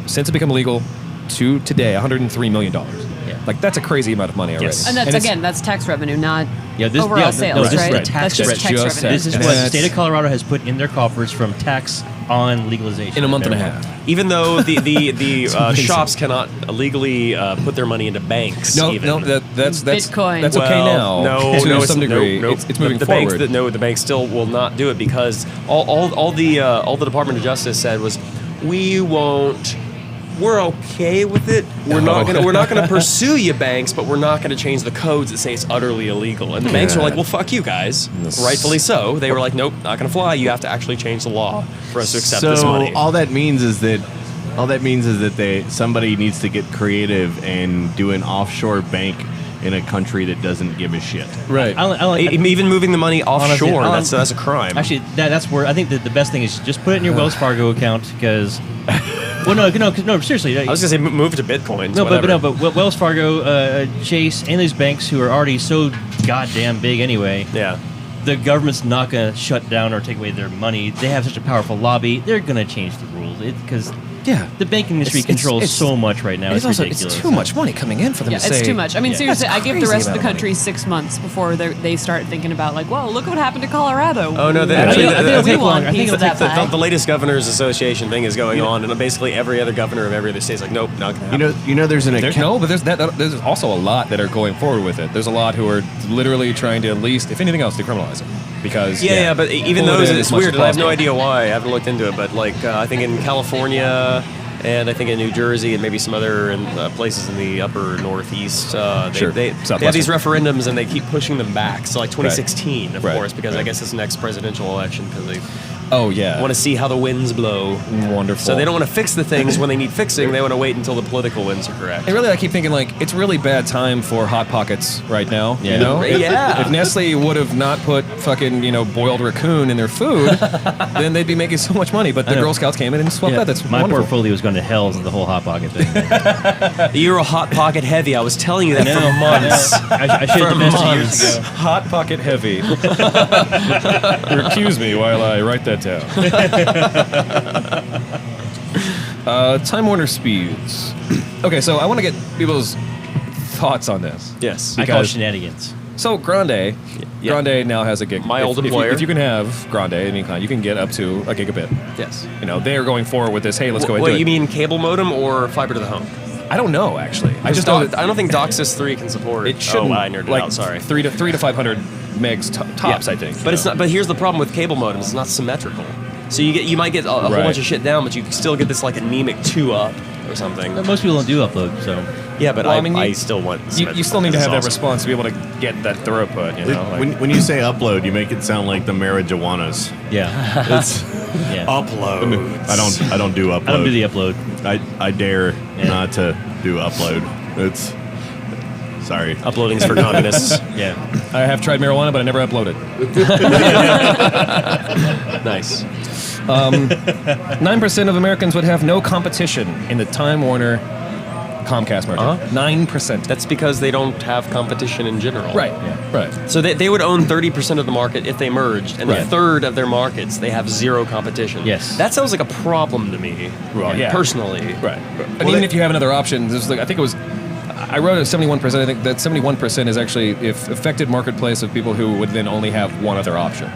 since it became illegal to today, $103 million. Yeah. Like that's a crazy amount of money already. Yes. And that's it's- again, that's tax revenue, not Yeah, this overall yeah, sales, no, this right? is the tax That's just revenue. tax Just revenue. This is And what the that's- state of Colorado has put in their coffers from tax on legalization in a month and a of marijuana. half. Even though the amazing. shops cannot legally put their money into banks. No, even. no, that's Bitcoin. That's okay now. No, to no, some degree. No, It's moving the forward. Banks the banks still will not do it because all the Department of Justice said was we won't we're okay with it. We're not gonna pursue you, banks, but we're not gonna change the codes that say it's utterly illegal. And the banks were like, well, fuck you guys. Rightfully so. They were like, nope, not gonna fly. You have to actually change the law for us to accept this money. All that means is that somebody needs to get creative and do an offshore bank in a country that doesn't give a shit. Right. Even moving the money Honestly, offshore, that's a crime. Actually, that's where I think that the best thing is just put it in your Wells Fargo account because. Well, no, seriously. I was gonna say move to Bitcoin. But Wells Fargo, Chase, and these banks who are already so goddamn big anyway. Yeah. The government's not going to shut down or take away their money. They have such a powerful lobby. They're going to change the rules because the banking industry controls so much right now. It's ridiculous. It's too much money coming in for them to say. It's too much. I mean, seriously, I give the rest of the crazy country 6 months before they start thinking about like, well, look what happened to Colorado. Oh no! I think piece of that pie. The latest governors association thing is going on, and basically every other governor of every other state is like, nope, not gonna happen. You know, there's an account. But there's also a lot that are going forward with it. There's a lot who are literally trying to at least, if anything else, decriminalize it. Because but even pull it those, in it's as much weird. as I have no possible. idea why. I haven't looked into it, but like I think in California. And I think in New Jersey and maybe some other places in the upper northeast, they have these referendums and they keep pushing them back. So like 2016, of course, because I guess it's the next presidential election because they want to see how the winds blow. Wonderful. So they don't want to fix the things when they need fixing. They want to wait until the political winds are correct. And really, I keep thinking like it's really bad time for Hot Pockets right now. Yeah. You know, Yeah. If Nestle would have not put fucking boiled raccoon in their food, then they'd be making so much money. But the Girl Scouts came in and swept that. That's my wonderful. portfolio was going to hell in the whole Hot Pocket thing. You're a Hot Pocket heavy. I was telling you that I know. for months. I should have invested years ago. Hot Pocket heavy. Recuse me while I write that down. Time Warner Speeds. Okay, so I want to get people's thoughts on this. Yes. I call it shenanigans. So Grande now has a gig. My old employer. If you can have Grande at any kind, you can get up to a gigabit. Yes. They are going forward with this. Hey, let's go ahead and do You it. mean cable modem or fiber to the home? I don't know actually. I just I know that don't think DOCSIS 3 can support. it shouldn't. Oh, I nerded like out. Sorry. 300 to 500 megs tops. I think. But it's not. But here's the problem with cable modems: it's not symmetrical. So you might get a whole bunch of shit down, but you can still get this like anemic 2 up or something. But most people don't do upload, so Yeah, but Well, I still want. You still need to have that awesome. response to be able to get that throughput. When you say upload, you make it sound like the marijuanas. yeah. It's Upload. I don't do upload. I don't do the upload. I dare not to do upload. It's sorry. Uploading's for communists. Yeah. I have tried marijuana, but I never uploaded. Nice. 9% of Americans would have no competition in the Time Warner Comcast merger. 9%. That's because they don't have competition in general. right. Right. So they would own 30% of the market if they merged, and a Right. third of their markets they have zero competition. Yes. That sounds like a problem to me. Well, yeah. Personally. Right. And even if you have another option, there's like, I think it was. I wrote it 71%. I think that 71% is actually if affected marketplace of people who would then only have one other option.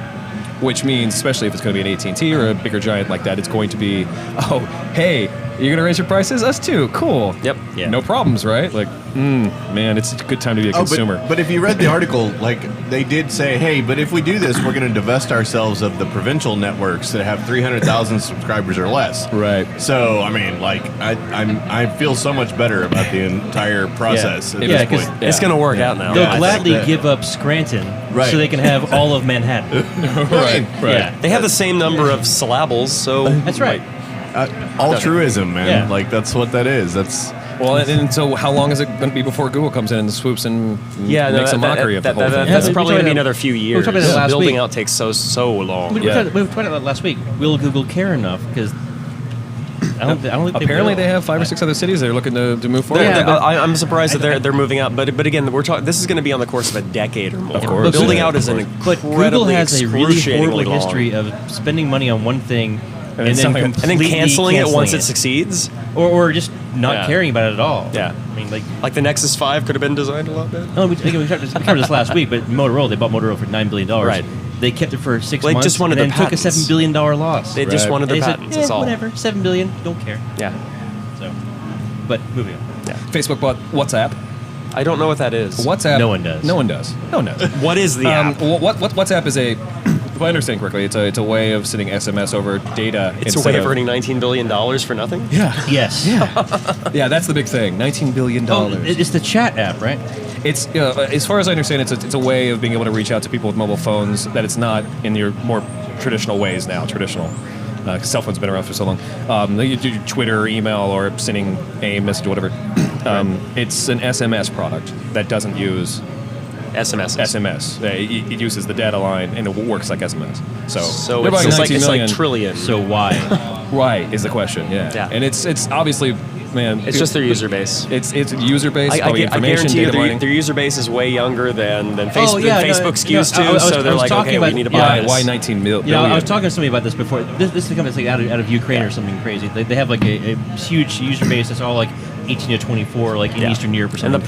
Which means, especially if it's going to be an AT&T or a bigger giant like that, it's going to be, oh, hey, you're going to raise your prices? Us too. Cool. Yep. Yeah. No problems, right? Like, man, it's a good time to be a consumer. But if you read the article, like they did say, hey, but if we do this, we're going to divest ourselves of the provincial networks that have 300,000 subscribers or less. Right. So I mean, like I feel so much better about the entire process. At Yeah, this 'cause point. It's going to work out now. They'll Yeah, I gladly think that- give up Scranton Right. so they can have all of Manhattan. Right. Yeah. They have the same number of syllables, so That's right. Altruism, man. Yeah. Like that's what that is. That's Well, and so how long is it going to be before Google comes in and swoops and makes a mockery of the whole thing? That's Yeah, probably we going to be talked another few years. talked about it last Building week. out takes so long. We Yeah. talked about it last week. Will Google care enough? Because I don't think Apparently, will. they have 5 or 6 other cities they're looking to move forward. Yeah, but- I'm surprised that they're moving out, but again, we're talking. This is going to be on the course of a decade or more. Of course. Building Yeah, out of is an But Google incredibly has a really excruciatingly horrible long. history of spending money on one thing and then selling it. and then completely canceling it once it it succeeds. or just not Yeah. caring about it at all. Yeah. I mean, like. Like the Nexus 5 could have been designed a lot better. No, we covered this last week, but Motorola, they bought Motorola for $9 billion. Right. They kept it for 6 They months just wanted and the then took a patents. $7 billion loss. They just Right. wanted the And they patents. said, That's all. whatever, $7 billion, don't care. Yeah. So, but moving on. Facebook bought WhatsApp. I don't know what that is. WhatsApp. No one does. No one does. No one knows. What is the app? WhatsApp is a if I understand correctly, it's a way of sending SMS over data. It's a way of earning $19 billion for nothing? Yeah. Yes. Yeah, that's the big thing. $19 billion. It's the chat app, right? It's as far as I understand, it's a way of being able to reach out to people with mobile phones that it's not in your more traditional ways now. Because cell phones have been around for so long. You do Twitter, or email, or sending a message or whatever. It's an SMS product that doesn't use SMS. It uses the data line and it works like SMS. So it's like trillion. So why? Right is the question. Yeah. And it's obviously. Man, it's just their user base. It's user base. I guarantee you their user base is way younger than Facebook skews to. So they're like, okay, we need to buy this. Why 19 million? I was talking to somebody about this before. This is like out of Ukraine or something crazy. They have like a huge user base that's all like 18 to 24, like in Eastern Europe or something. And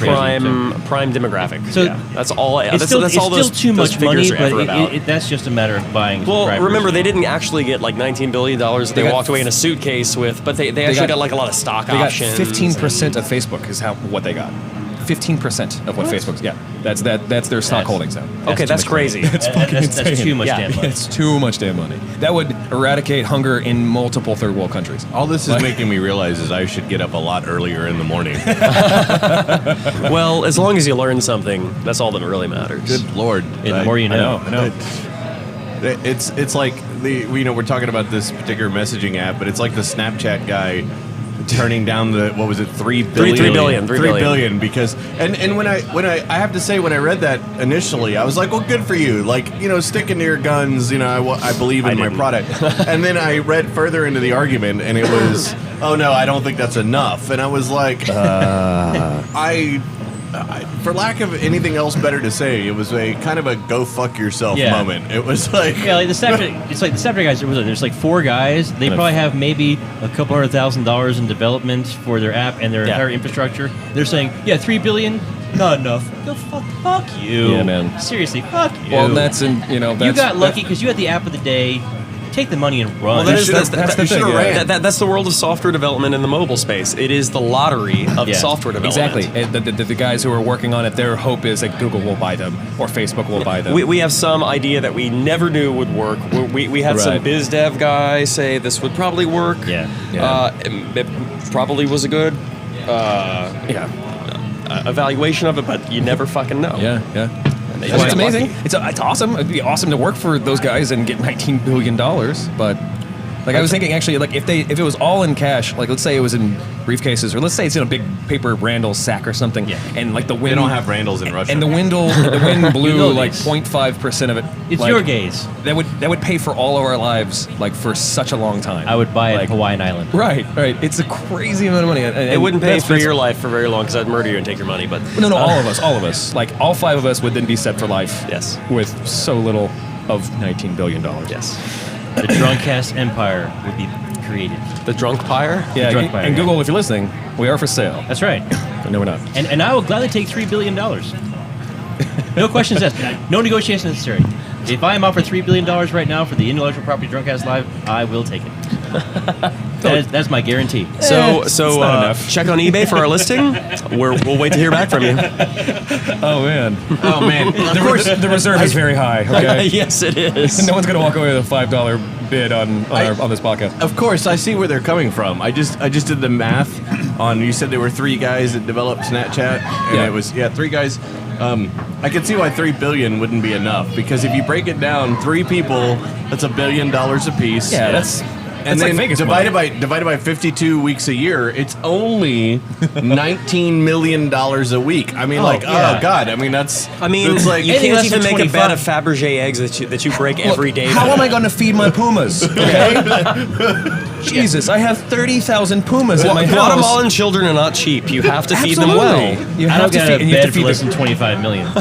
the prime demographic. So that's all. It's still too much money, but that's just a matter of buying. Well, remember they didn't actually get like $19 billion. They walked away in a suitcase with, but they actually got like a lot of stock options. 15% of Facebook is what they got. 15% of what Facebook's. Yeah, that's their stock holdings now. Okay, that's crazy. That's fucking insane. That's too much damn money. It's too much damn money. That would eradicate hunger in multiple third world countries. All this is making me realize is I should get up a lot earlier in the morning. Well, as long as you learn something, that's all that really matters. Good Lord. The more you know. I know. It's like we're talking about this particular messaging app, but it's like the Snapchat guy turning down the $3 billion because and when I have to say when I read that initially I was like, well, good for you, like, sticking to your guns, I believe in my product. And then I read further into the argument and it was, oh no, I don't think that's enough. And I was like, I for lack of anything else better to say, it was a kind of a go fuck yourself moment. It was like like the Snapchat, it's like the Snapchat guys. There's like 4 guys. They probably have maybe a couple $100,000 in development for their app and their entire infrastructure. They're saying, $3 billion, not enough. Go fuck you. Yeah, man. Seriously, fuck you. Well, that's you got lucky because you had the app of the day. Take the money and run. Well, that's the thing. That's the world of software development in the mobile space. It is the lottery of software development. Exactly. The guys who are working on it, their hope is that Google will buy them or Facebook will buy them. We have some idea that we never knew would work. We had some biz dev guy say this would probably work. It probably was a good evaluation of it, but you never fucking know. Yeah. It's amazing. It's awesome. It'd be awesome to work for those guys and get $19 billion. But I was thinking actually, like if it was all in cash, like let's say it was in briefcases, or let's say it's in a big paper Randall's sack or something, and like the wind. They don't have Randalls in Russia. And the wind blew like 0.5% of it. It's your gaze. That would pay for all of our lives, like for such a long time. I would buy it Hawaiian Island. Right. It's a crazy amount of money. And it wouldn't pay for your life for very long because I'd murder you and take your money. But no, all of us. Like all 5 of us would then be set for life. Yes. With so little of $19 billion. Yes. The Drunkcast empire would be created. The Drunkpire? Yeah, and Google, if you're listening, we are for sale. That's right. No, we're not. And I will gladly take $3 billion. No questions asked. No negotiation necessary. If I am offered $3 billion right now for the intellectual property Drunkcast Live, I will take it. That's my guarantee. So check on eBay for our listing. We'll wait to hear back from you. Oh man. Of course, the reserve is very high. Okay. Yes, it is. No one's gonna walk away with a $5 bid on this podcast. Of course, I see where they're coming from. I just did the math on. You said there were 3 guys that developed Snapchat, and it was 3 guys. I can see why $3 billion wouldn't be enough, because if you break it down, 3 people, that's $1 billion a piece. Yeah, that's and then like divided by 52 weeks a year, it's only $19 million a week. I mean, oh god. I mean, that's like you can't even make a bed of Fabergé eggs that you break every day. How am I going to feed my pumas? Okay. Jesus, I have 30,000 pumas in my house. Guatemalan children are not cheap. You have to feed them well. I don't get a bed for less than $25 million.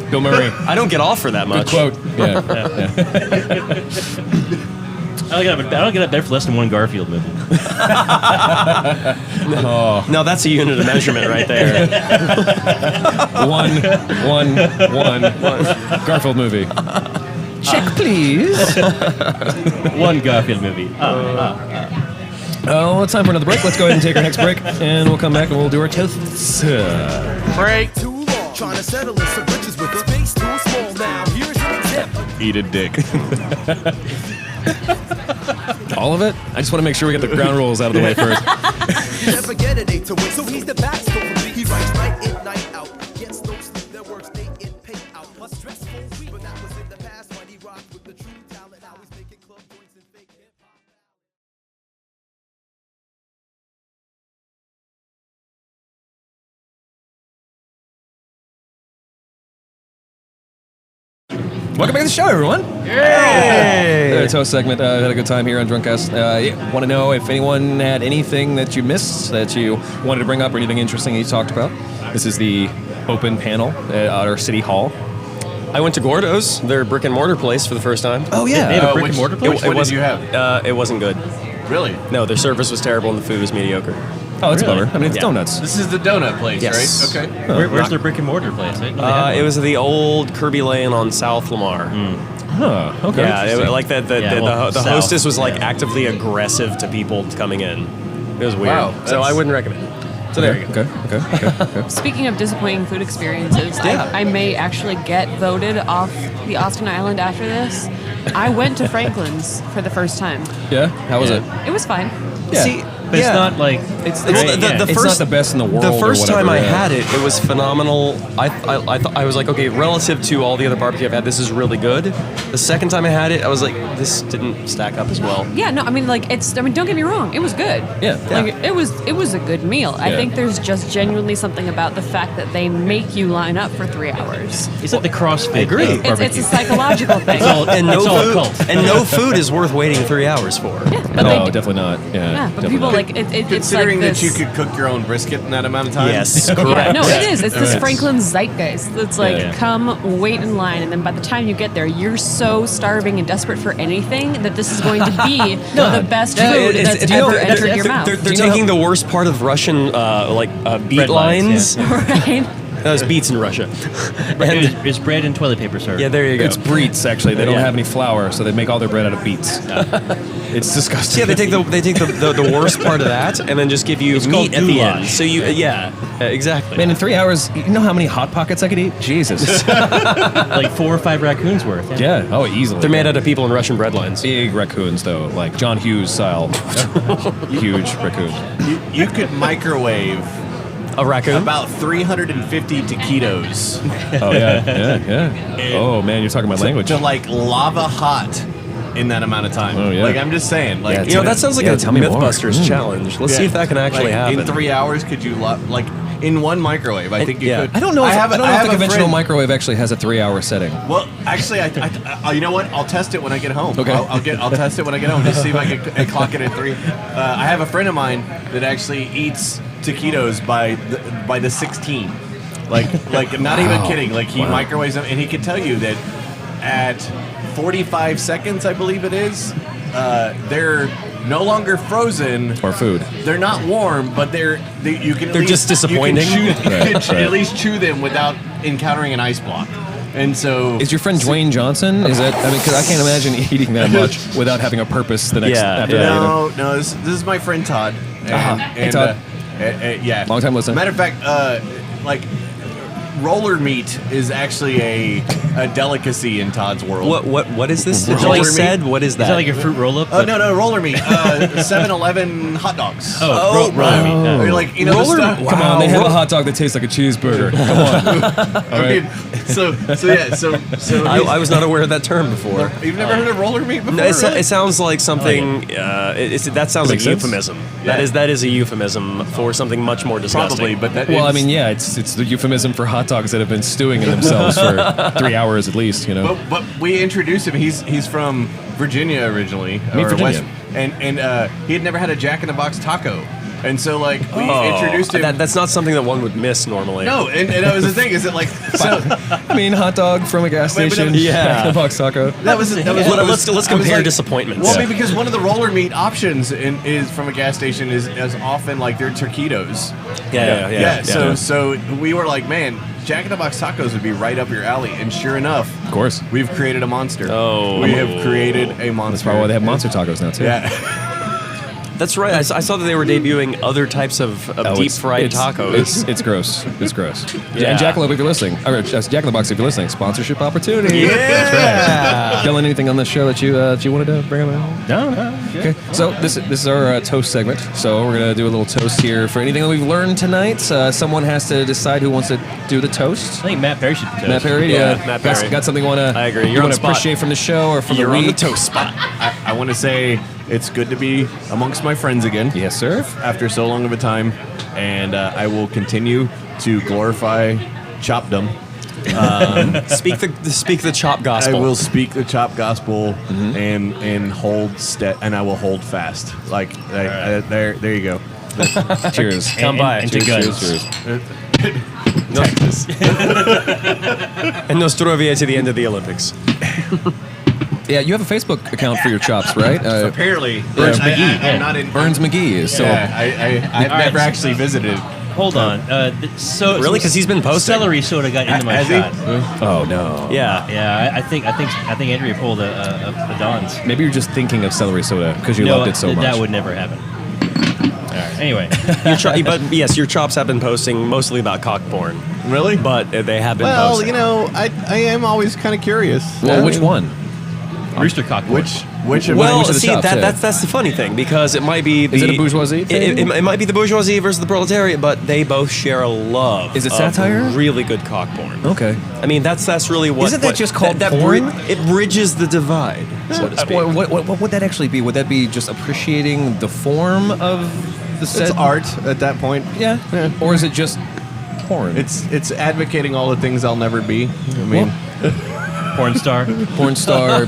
Bill Murray. I don't get off for that much. Good quote. Yeah. I don't get a bed for less than 1 Garfield movie. No, that's a unit of measurement right there. one Garfield movie. Check, please. 1 Garfield movie. Oh, it's time for another break. Let's go ahead and take our next break, and we'll come back and we'll do our toasts. Break. Too long trying to settle this, so riches with space too small now. Here's an example. eat a dick. All of it? I just want to make sure we get the ground rules out of the way first. You never get a date to win, so he's the backstory. He writes night in, night out. Gets no sleep, that works day in, pay out. A stressful week, but that was in the past when he rocked with the true talent. Now he's making club joints and fake hip-hop. Welcome back to the show, everyone. Yay! It's host segment. Had a good time here on Drunkcast. Want to know if anyone had anything that you missed that you wanted to bring up or anything interesting you talked about? This is the open panel at our city hall. I went to Gordo's, their brick and mortar place, for the first time. Oh yeah, They have a brick and mortar place. What did you have? It wasn't good. Really? No, their service was terrible and the food was mediocre. Oh, that's a Really? bummer. I mean, it's Yeah. donuts. This is the donut place, Yes. right? Okay. Where's their brick and mortar place? I didn't know they had It one. was the old Kirby Lane on South Lamar. Huh. Okay. Yeah, like the South. hostess was like actively aggressive to people coming in. It was weird. Wow, So I that's- wouldn't recommend it. So there you go. Okay. Speaking of disappointing food experiences, Yeah. I may actually get voted off the Austin Island after this. I went to Franklin's for the first time. Yeah. How was it? It was fine. Yeah. See, But it's not like It's great, the yeah. It's not the best in the world. The or first time whatever, I yeah. had it, it was phenomenal. I was like, okay, relative to all the other barbecue I've had, this is really good. The second time I had it, I was like, this didn't stack up as well. Yeah, no, I mean, like, don't get me wrong, it was good. Yeah. Like, it was a good meal. I Yeah. think there's just genuinely something about the fact that they make you line up for 3 hours. It's like the CrossFit. I agree. of It's a psychological thing. It's all, And no it's all a food, cult. and no food is worth waiting 3 hours for. But No, they, definitely not. Yeah. yeah, but definitely people not. like it's like Considering this. that you could cook your own brisket in that amount of time. Yes, Yeah, correct. no, it is. It's this Yes. Franklin zeitgeist. It's like, Yeah. come, wait in line, and then by the time you get there, you're so starving and desperate for anything that this is going to be the best food that's ever entered your mouth. They're taking the worst part of Russian beet Bread lines. lines, right? There's beets in Russia. It's bread and toilet paper, sir. Yeah, there you go. It's Breets, actually. They don't Yeah. have any flour, so they make all their bread out of beets. It's disgusting. Yeah, they take the worst part of that and then just give you It's meat called at the goulash. end. So you exactly. Man, in 3 hours, you know how many Hot Pockets I could eat? Jesus. Like 4 or 5 raccoons worth. Yeah. Oh, easily. They're made out of people in Russian bread lines. Big raccoons, though, like John Hughes style. Huge raccoon. You could microwave A raccoon? about 350 taquitos Oh, yeah. Oh, man, you're talking my language. to like lava hot in that amount of time. Oh, yeah. Like I'm just saying, like You know, that sounds like Yeah, a tell me more. Mythbusters challenge. Let's see if that can actually like, happen. in 3 hours. Could you like in one microwave? I think you yeah. could. I don't know if, have I don't know have if the a conventional friend- microwave actually has a 3-hour setting. Well, actually, I you know what? I'll test it when I get home. Okay. I'll test it when I get home. Just see if I can clock it at 3. I have a friend of mine that actually eats taquitos by the 16. Like not even kidding. Like he microwaves them, and he can tell you that at 45 seconds, I believe it is, they're no longer frozen. Or food. They're not warm, but you can. At They're least, just disappointing. You can, Right, you can right. at least chew them without encountering an ice block. And so Is your friend Dwayne Johnson? Is that? I mean, because I can't imagine eating that much without having a purpose the next Yeah, after that. You know? No, this is my friend Todd. And, Hey, Todd. Yeah. Long time listener. Matter of fact, like roller meat is actually a delicacy in Todd's world. What is this? Roller You meat? just said what is that? Is that like a fruit roll up? No, roller meat. 7-Eleven hot dogs. roller meat. No. Or like, you know, the stuff. Come on, they have a hot dog that tastes like a cheeseburger. Come on. All I right. mean, so I was not aware of that term before. you've never heard of roller meat before? No, it really? sounds like something. That sounds like Makes sense. euphemism. Yeah. That is a euphemism for something much more disgusting. Probably, but that. Well, I it's- mean, yeah, it's the euphemism for hot dogs that have been stewing in themselves for 3 hours at least. You know. But we introduced him. He's from Virginia originally. Meet Virginia. And he had never had a Jack in the Box taco. And so like we introduced him. That's not something that one would miss normally. no, and that was the thing. Is it like so? I mean, hot dog from a gas Wait, but station. that- yeah. Box taco. That was what Let's I was compare like- disappointments. Well, because one of the roller meat options is from a gas station is often like their taquitos. Yeah. So we were like, man, Jack in the Box tacos would be right up your alley. And sure enough, Of course. we've created a monster. Oh. We have created a monster. That's probably why they have monster tacos now too. Yeah. That's right. I saw that they were debuting other types of deep fried tacos. It's gross. It's gross. Yeah. And Jackalope, if you're listening, or Jack in the Box, if you're listening, sponsorship opportunity. Yeah. That's right. Dylan, anything on this show that you wanted to bring up? No. Okay. So this is our toast segment. So we're gonna do a little toast here for anything that we've learned tonight. Someone has to decide who wants to do the toast. I think Matt Perry should be toast. Matt Perry, Matt Perry. Got something you want to? I agree. You You're on want the to spot. appreciate from the show or from You're the week? on the toast spot. I want to say it's good to be amongst my friends again. Yes, sir. After so long of a time, and I will continue to glorify Chopdom. Speak the chop gospel. I will speak the chop gospel and hold and I will hold fast. There you go. Cheers. Come by. And to guns. Cheers. Texas. And Nostrovia to the end of the Olympics. Yeah, you have a Facebook account for your chops, right? Apparently, Burns McGee, I'm not in Burns McGee is so. I've never actually visited. Hold on. So Really? 'Cause he's been posting? Celery soda got into my Has he? shot. Oh no. Yeah. Yeah, I think Andrea pulled a Don's. Maybe you're just thinking of celery soda because you loved it so much. That would never happen. All right. Anyway, But yes, your chops have been posting mostly about cock porn. Really? But they have been Well, posting. you know, I am always kind of curious. Well, which one? rooster cock. Which of Well, which of the see, chops, yeah. that's the funny thing because it might be the Is it a bourgeoisie thing? It might be the bourgeoisie versus the proletariat, but they both share a love. Is it of satire? Really good cock porn. Okay. I mean, that's really what. Isn't that what- just called porn? It bridges the divide, so to speak. What would that actually be? Would that be just appreciating the form of the set? It's art at that point. Yeah. Or is it just porn? It's advocating all the things I'll never be. I mean, Porn star. porn star.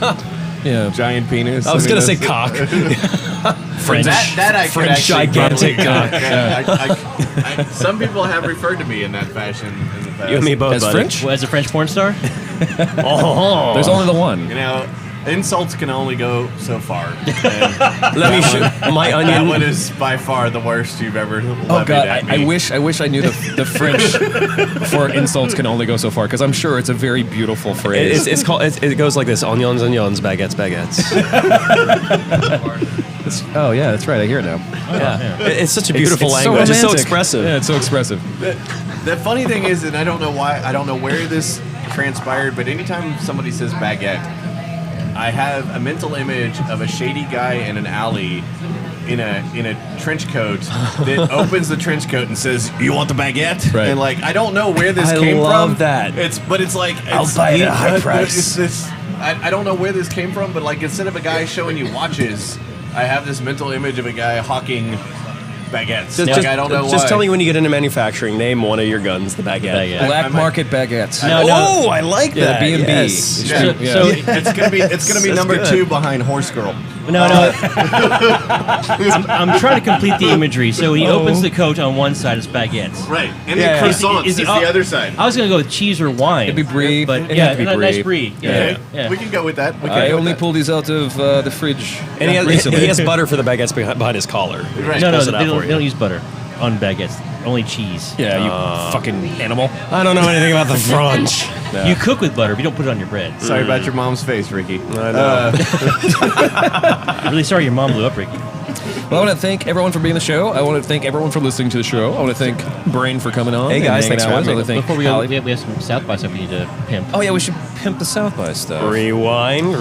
Yeah. giant penis. I was mean, gonna say that's- cock. French. That I could French actually gigantic probably- cock. some people have referred to me in that fashion in the past. You and me both, As buddy. French? As a French porn star. Oh. There's only the one. You know, insults can only go so far. And Let me shoot my that onion. one is by far the worst you've ever levied Oh God! at I me. wish I knew the French for insults can only go so far because I'm sure it's a very beautiful phrase. It's called. It goes like this: onions, onions, baguettes, baguettes. Oh yeah, that's right. I hear it now. Yeah. It's such a beautiful It's language. It's so romantic. expressive. Yeah, it's so expressive. The funny thing is, and I don't know why, I don't know where this transpired, but anytime somebody says baguette, I have a mental image of a shady guy in an alley in a trench coat that opens the trench coat and says, "You want the baguette?" Right. And like, I don't know where this I came love from. that. It's like I'll buy it at a high price. It's this. I don't know where this came from, but like instead of a guy showing you watches, I have this mental image of a guy hawking baguettes. Like, I don't know why. Just tell me when you get into manufacturing, name one of your guns, the baguette. Baguette. Black I might- market baguettes. No, Oh, I like Yeah, that. the B&B. Yes. It's Yeah. true, yeah. So It's gonna be That's number good. 2 behind Horse Girl. no. I'm trying to complete the imagery. So when he opens the coat on one side, it's baguettes. Right, and Yeah, the yeah. croissants is the other side. I was gonna go with cheese or wine. It'd be brie. but It'd yeah, have to be a nice brie. brie. Yeah, Okay, yeah. we can go with that. We can I go with only that. pulled these out of the fridge. And recently. he has butter for the baguettes behind his collar. Right. No, Pulls they it out don't, for they you. don't use butter on baguettes. Only cheese. Yeah, you fucking animal. I don't know anything about the French. You cook with butter, but you don't put it on your bread. Sorry about your mom's face, Ricky. I know. I'm really sorry your mom blew up, Ricky. Well, I want to thank everyone for being on the show. I want to thank everyone for listening to the show. I want to thank Brain for coming on. Hey, and guys, hanging thanks out for with us. I having want to thank Before we go, Holly. we have some South by stuff we need to pimp. Oh yeah, we should pimp the South by stuff. Rewind.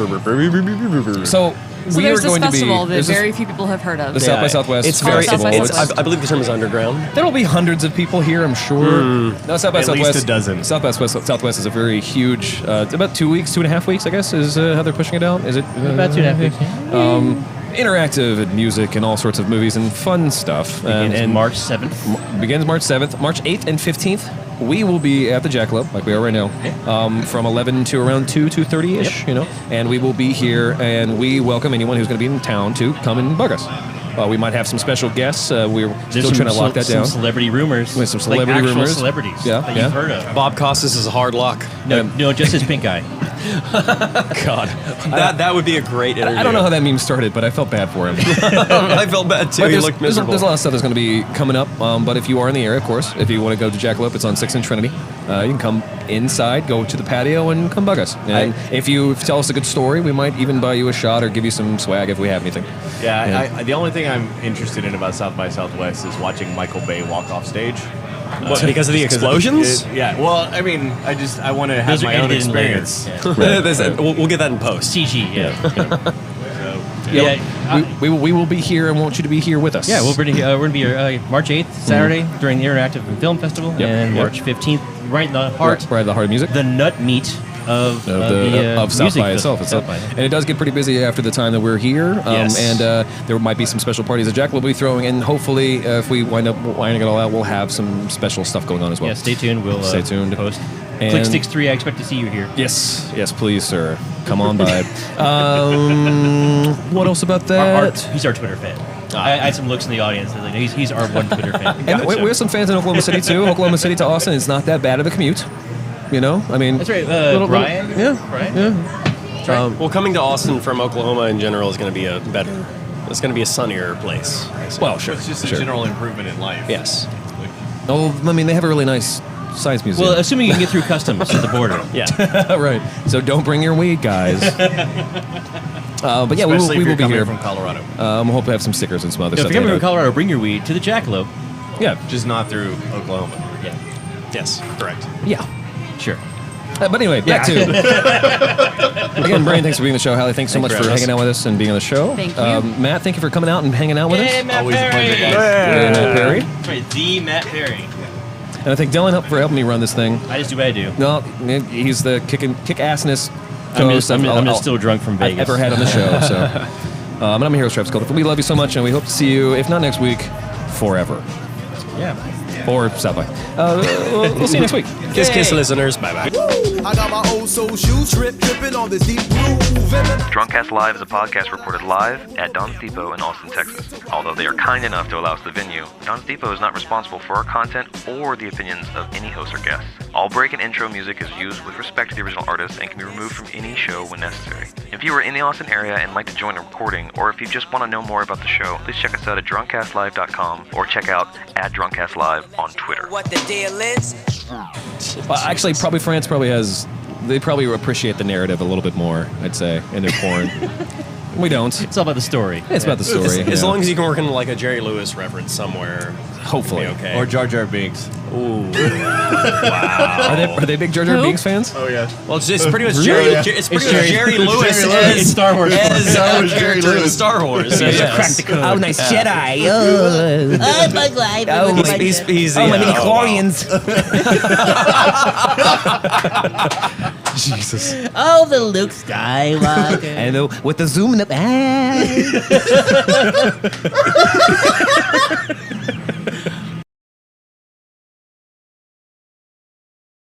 So So we there's are this going to festival be that there's this- very few people have heard of. the South by Southwest. It's very. South by It's, Southwest. I believe the term is underground. There will be hundreds of people here, I'm sure. No, South by At Southwest. least a dozen. South by Southwest is a very huge. It's about 2 weeks, 2.5 weeks, I guess, is how they're pushing it out. Is it About 2.5 weeks. interactive and music and all sorts of movies and fun stuff. And March 7th. Begins March 7th. March 8th and 15th, we will be at the Jackalope, like we are right now, from 11 to around 2:30ish, you know. And we will be here, and we welcome anyone who's going to be in town to come and bug us. We might have some special guests. We're There's still trying to lock that some down. celebrity rumors. With some Like celebrity actual rumors. celebrities Yeah, that yeah. you've heard of. Bob Costas is a hard lock. No, just his pink eye. God, That would be a great interview. I don't know how that meme started, but I felt bad for him. I felt bad too. But He there's, looked there's, miserable. there's a lot of stuff that's going to be coming up. But if you are in the area, of course, if you want to go to Jackalope, it's on 6th and Trinity. You can come inside, go to the patio, and come bug us. And if you tell us a good story, we might even buy you a shot or give you some swag if we have anything. Yeah, the only thing I'm interested in about South by Southwest is watching Michael Bay walk off stage. What, because of the explosions? Yeah. Well, I mean, I want to have Those are my own edited in later. experience. We'll get that in post. CG, yeah. We will be here and want you to be here with us. Yeah, we're going to be here March 8th, Saturday, during the Interactive Film Festival, Yep. and Yep. March 15th, right in the heart, Right at the heart of music. the nut meat of Of South music by festival. itself. South by. And it does get pretty busy after the time that we're here. Yes. And there might be some special parties that Jack will be throwing. And hopefully, if we wind up lining it all out, we'll have some special stuff going on as well. Yeah, stay tuned. We'll Stay tuned. post. And- Clicksticks 3, I expect to see you here. Yes, please, sir. Come on by. What else about that? He's our Twitter fan. I had some looks in the audience. Like, he's our one Twitter fan. And we have some fans in Oklahoma City, too. Oklahoma City to Austin is not that bad of a commute. You know? I mean... That's right. Brian? Yeah. Brian? Yeah. Well, coming to Austin from Oklahoma in general is going to be a better. It's going to be a sunnier place. Well, sure. It's just a sure. general improvement in life. Yes. Oh, I mean, they have a really nice science museum. Well, assuming you can get through customs at the border. Yeah. right. So don't bring your weed, guys. But yeah, Especially we if will you're be coming here. from Colorado. I hope to have some stickers and some other So if stuff. you're coming like from Colorado, bring your weed to the Jackalope. that. Just not through Oklahoma. Yeah. Yes. Correct. Yeah. Sure. But anyway, back to again, Brian. Thanks for being on the show. Hallie, thanks so much for hanging out with us and being on the show. Thank you. Matt, thank you for coming out and hanging out with us. Matt Always a pleasure, guys. Yeah, Matt Perry. That's right, the Matt Perry. And I thank Dylan for helping me run this thing. I just do what I do. No, he's the kick-assness I'm co-host just still drunk from I've Vegas. ever had on the show. So, and I'm a Heroes Travis Cole. We love you so much, and we hope to see you, if not next week, forever. Yeah. Or South by. We'll see you next week. Kiss, listeners. Bye-bye. I got my old soul shoes tripping on this deep groove. Drunkcast Live is a podcast recorded live at Don's Depot in Austin, Texas. Although they are kind enough to allow us the venue, Don's Depot is not responsible for our content or the opinions of any host or guests. All break and intro music is used with respect to the original artist and can be removed from any show when necessary. If you are in the Austin area and like to join a recording, or if you just want to know more about the show, please check us out at drunkcastlive.com or check out @drunkcastlive on Twitter. What the deal is? Actually, France has. They probably appreciate the narrative a little bit more, I'd say, in their porn. We don't. It's all about the story. It's about the story. As yeah. long as you can work in like a Jerry Lewis reference somewhere, Hopefully. it'll be okay. Or Jar Jar Binks. Ooh. Are they big Jar Jar Who? Binks fans? Oh, yeah. Well, it's pretty much Really? It's pretty much Jerry Lewis Jerry Lewis. as It's Star Wars. as Star Wars Jerry character in Lewis. Star Wars. Yes. Yes. Crack the code. Oh, nice Jedi. Oh, Bug Life. Oh, he's Oh, my mini wow. Chlorians. Jesus. Oh, the Luke Skywalker. And with the zooming up.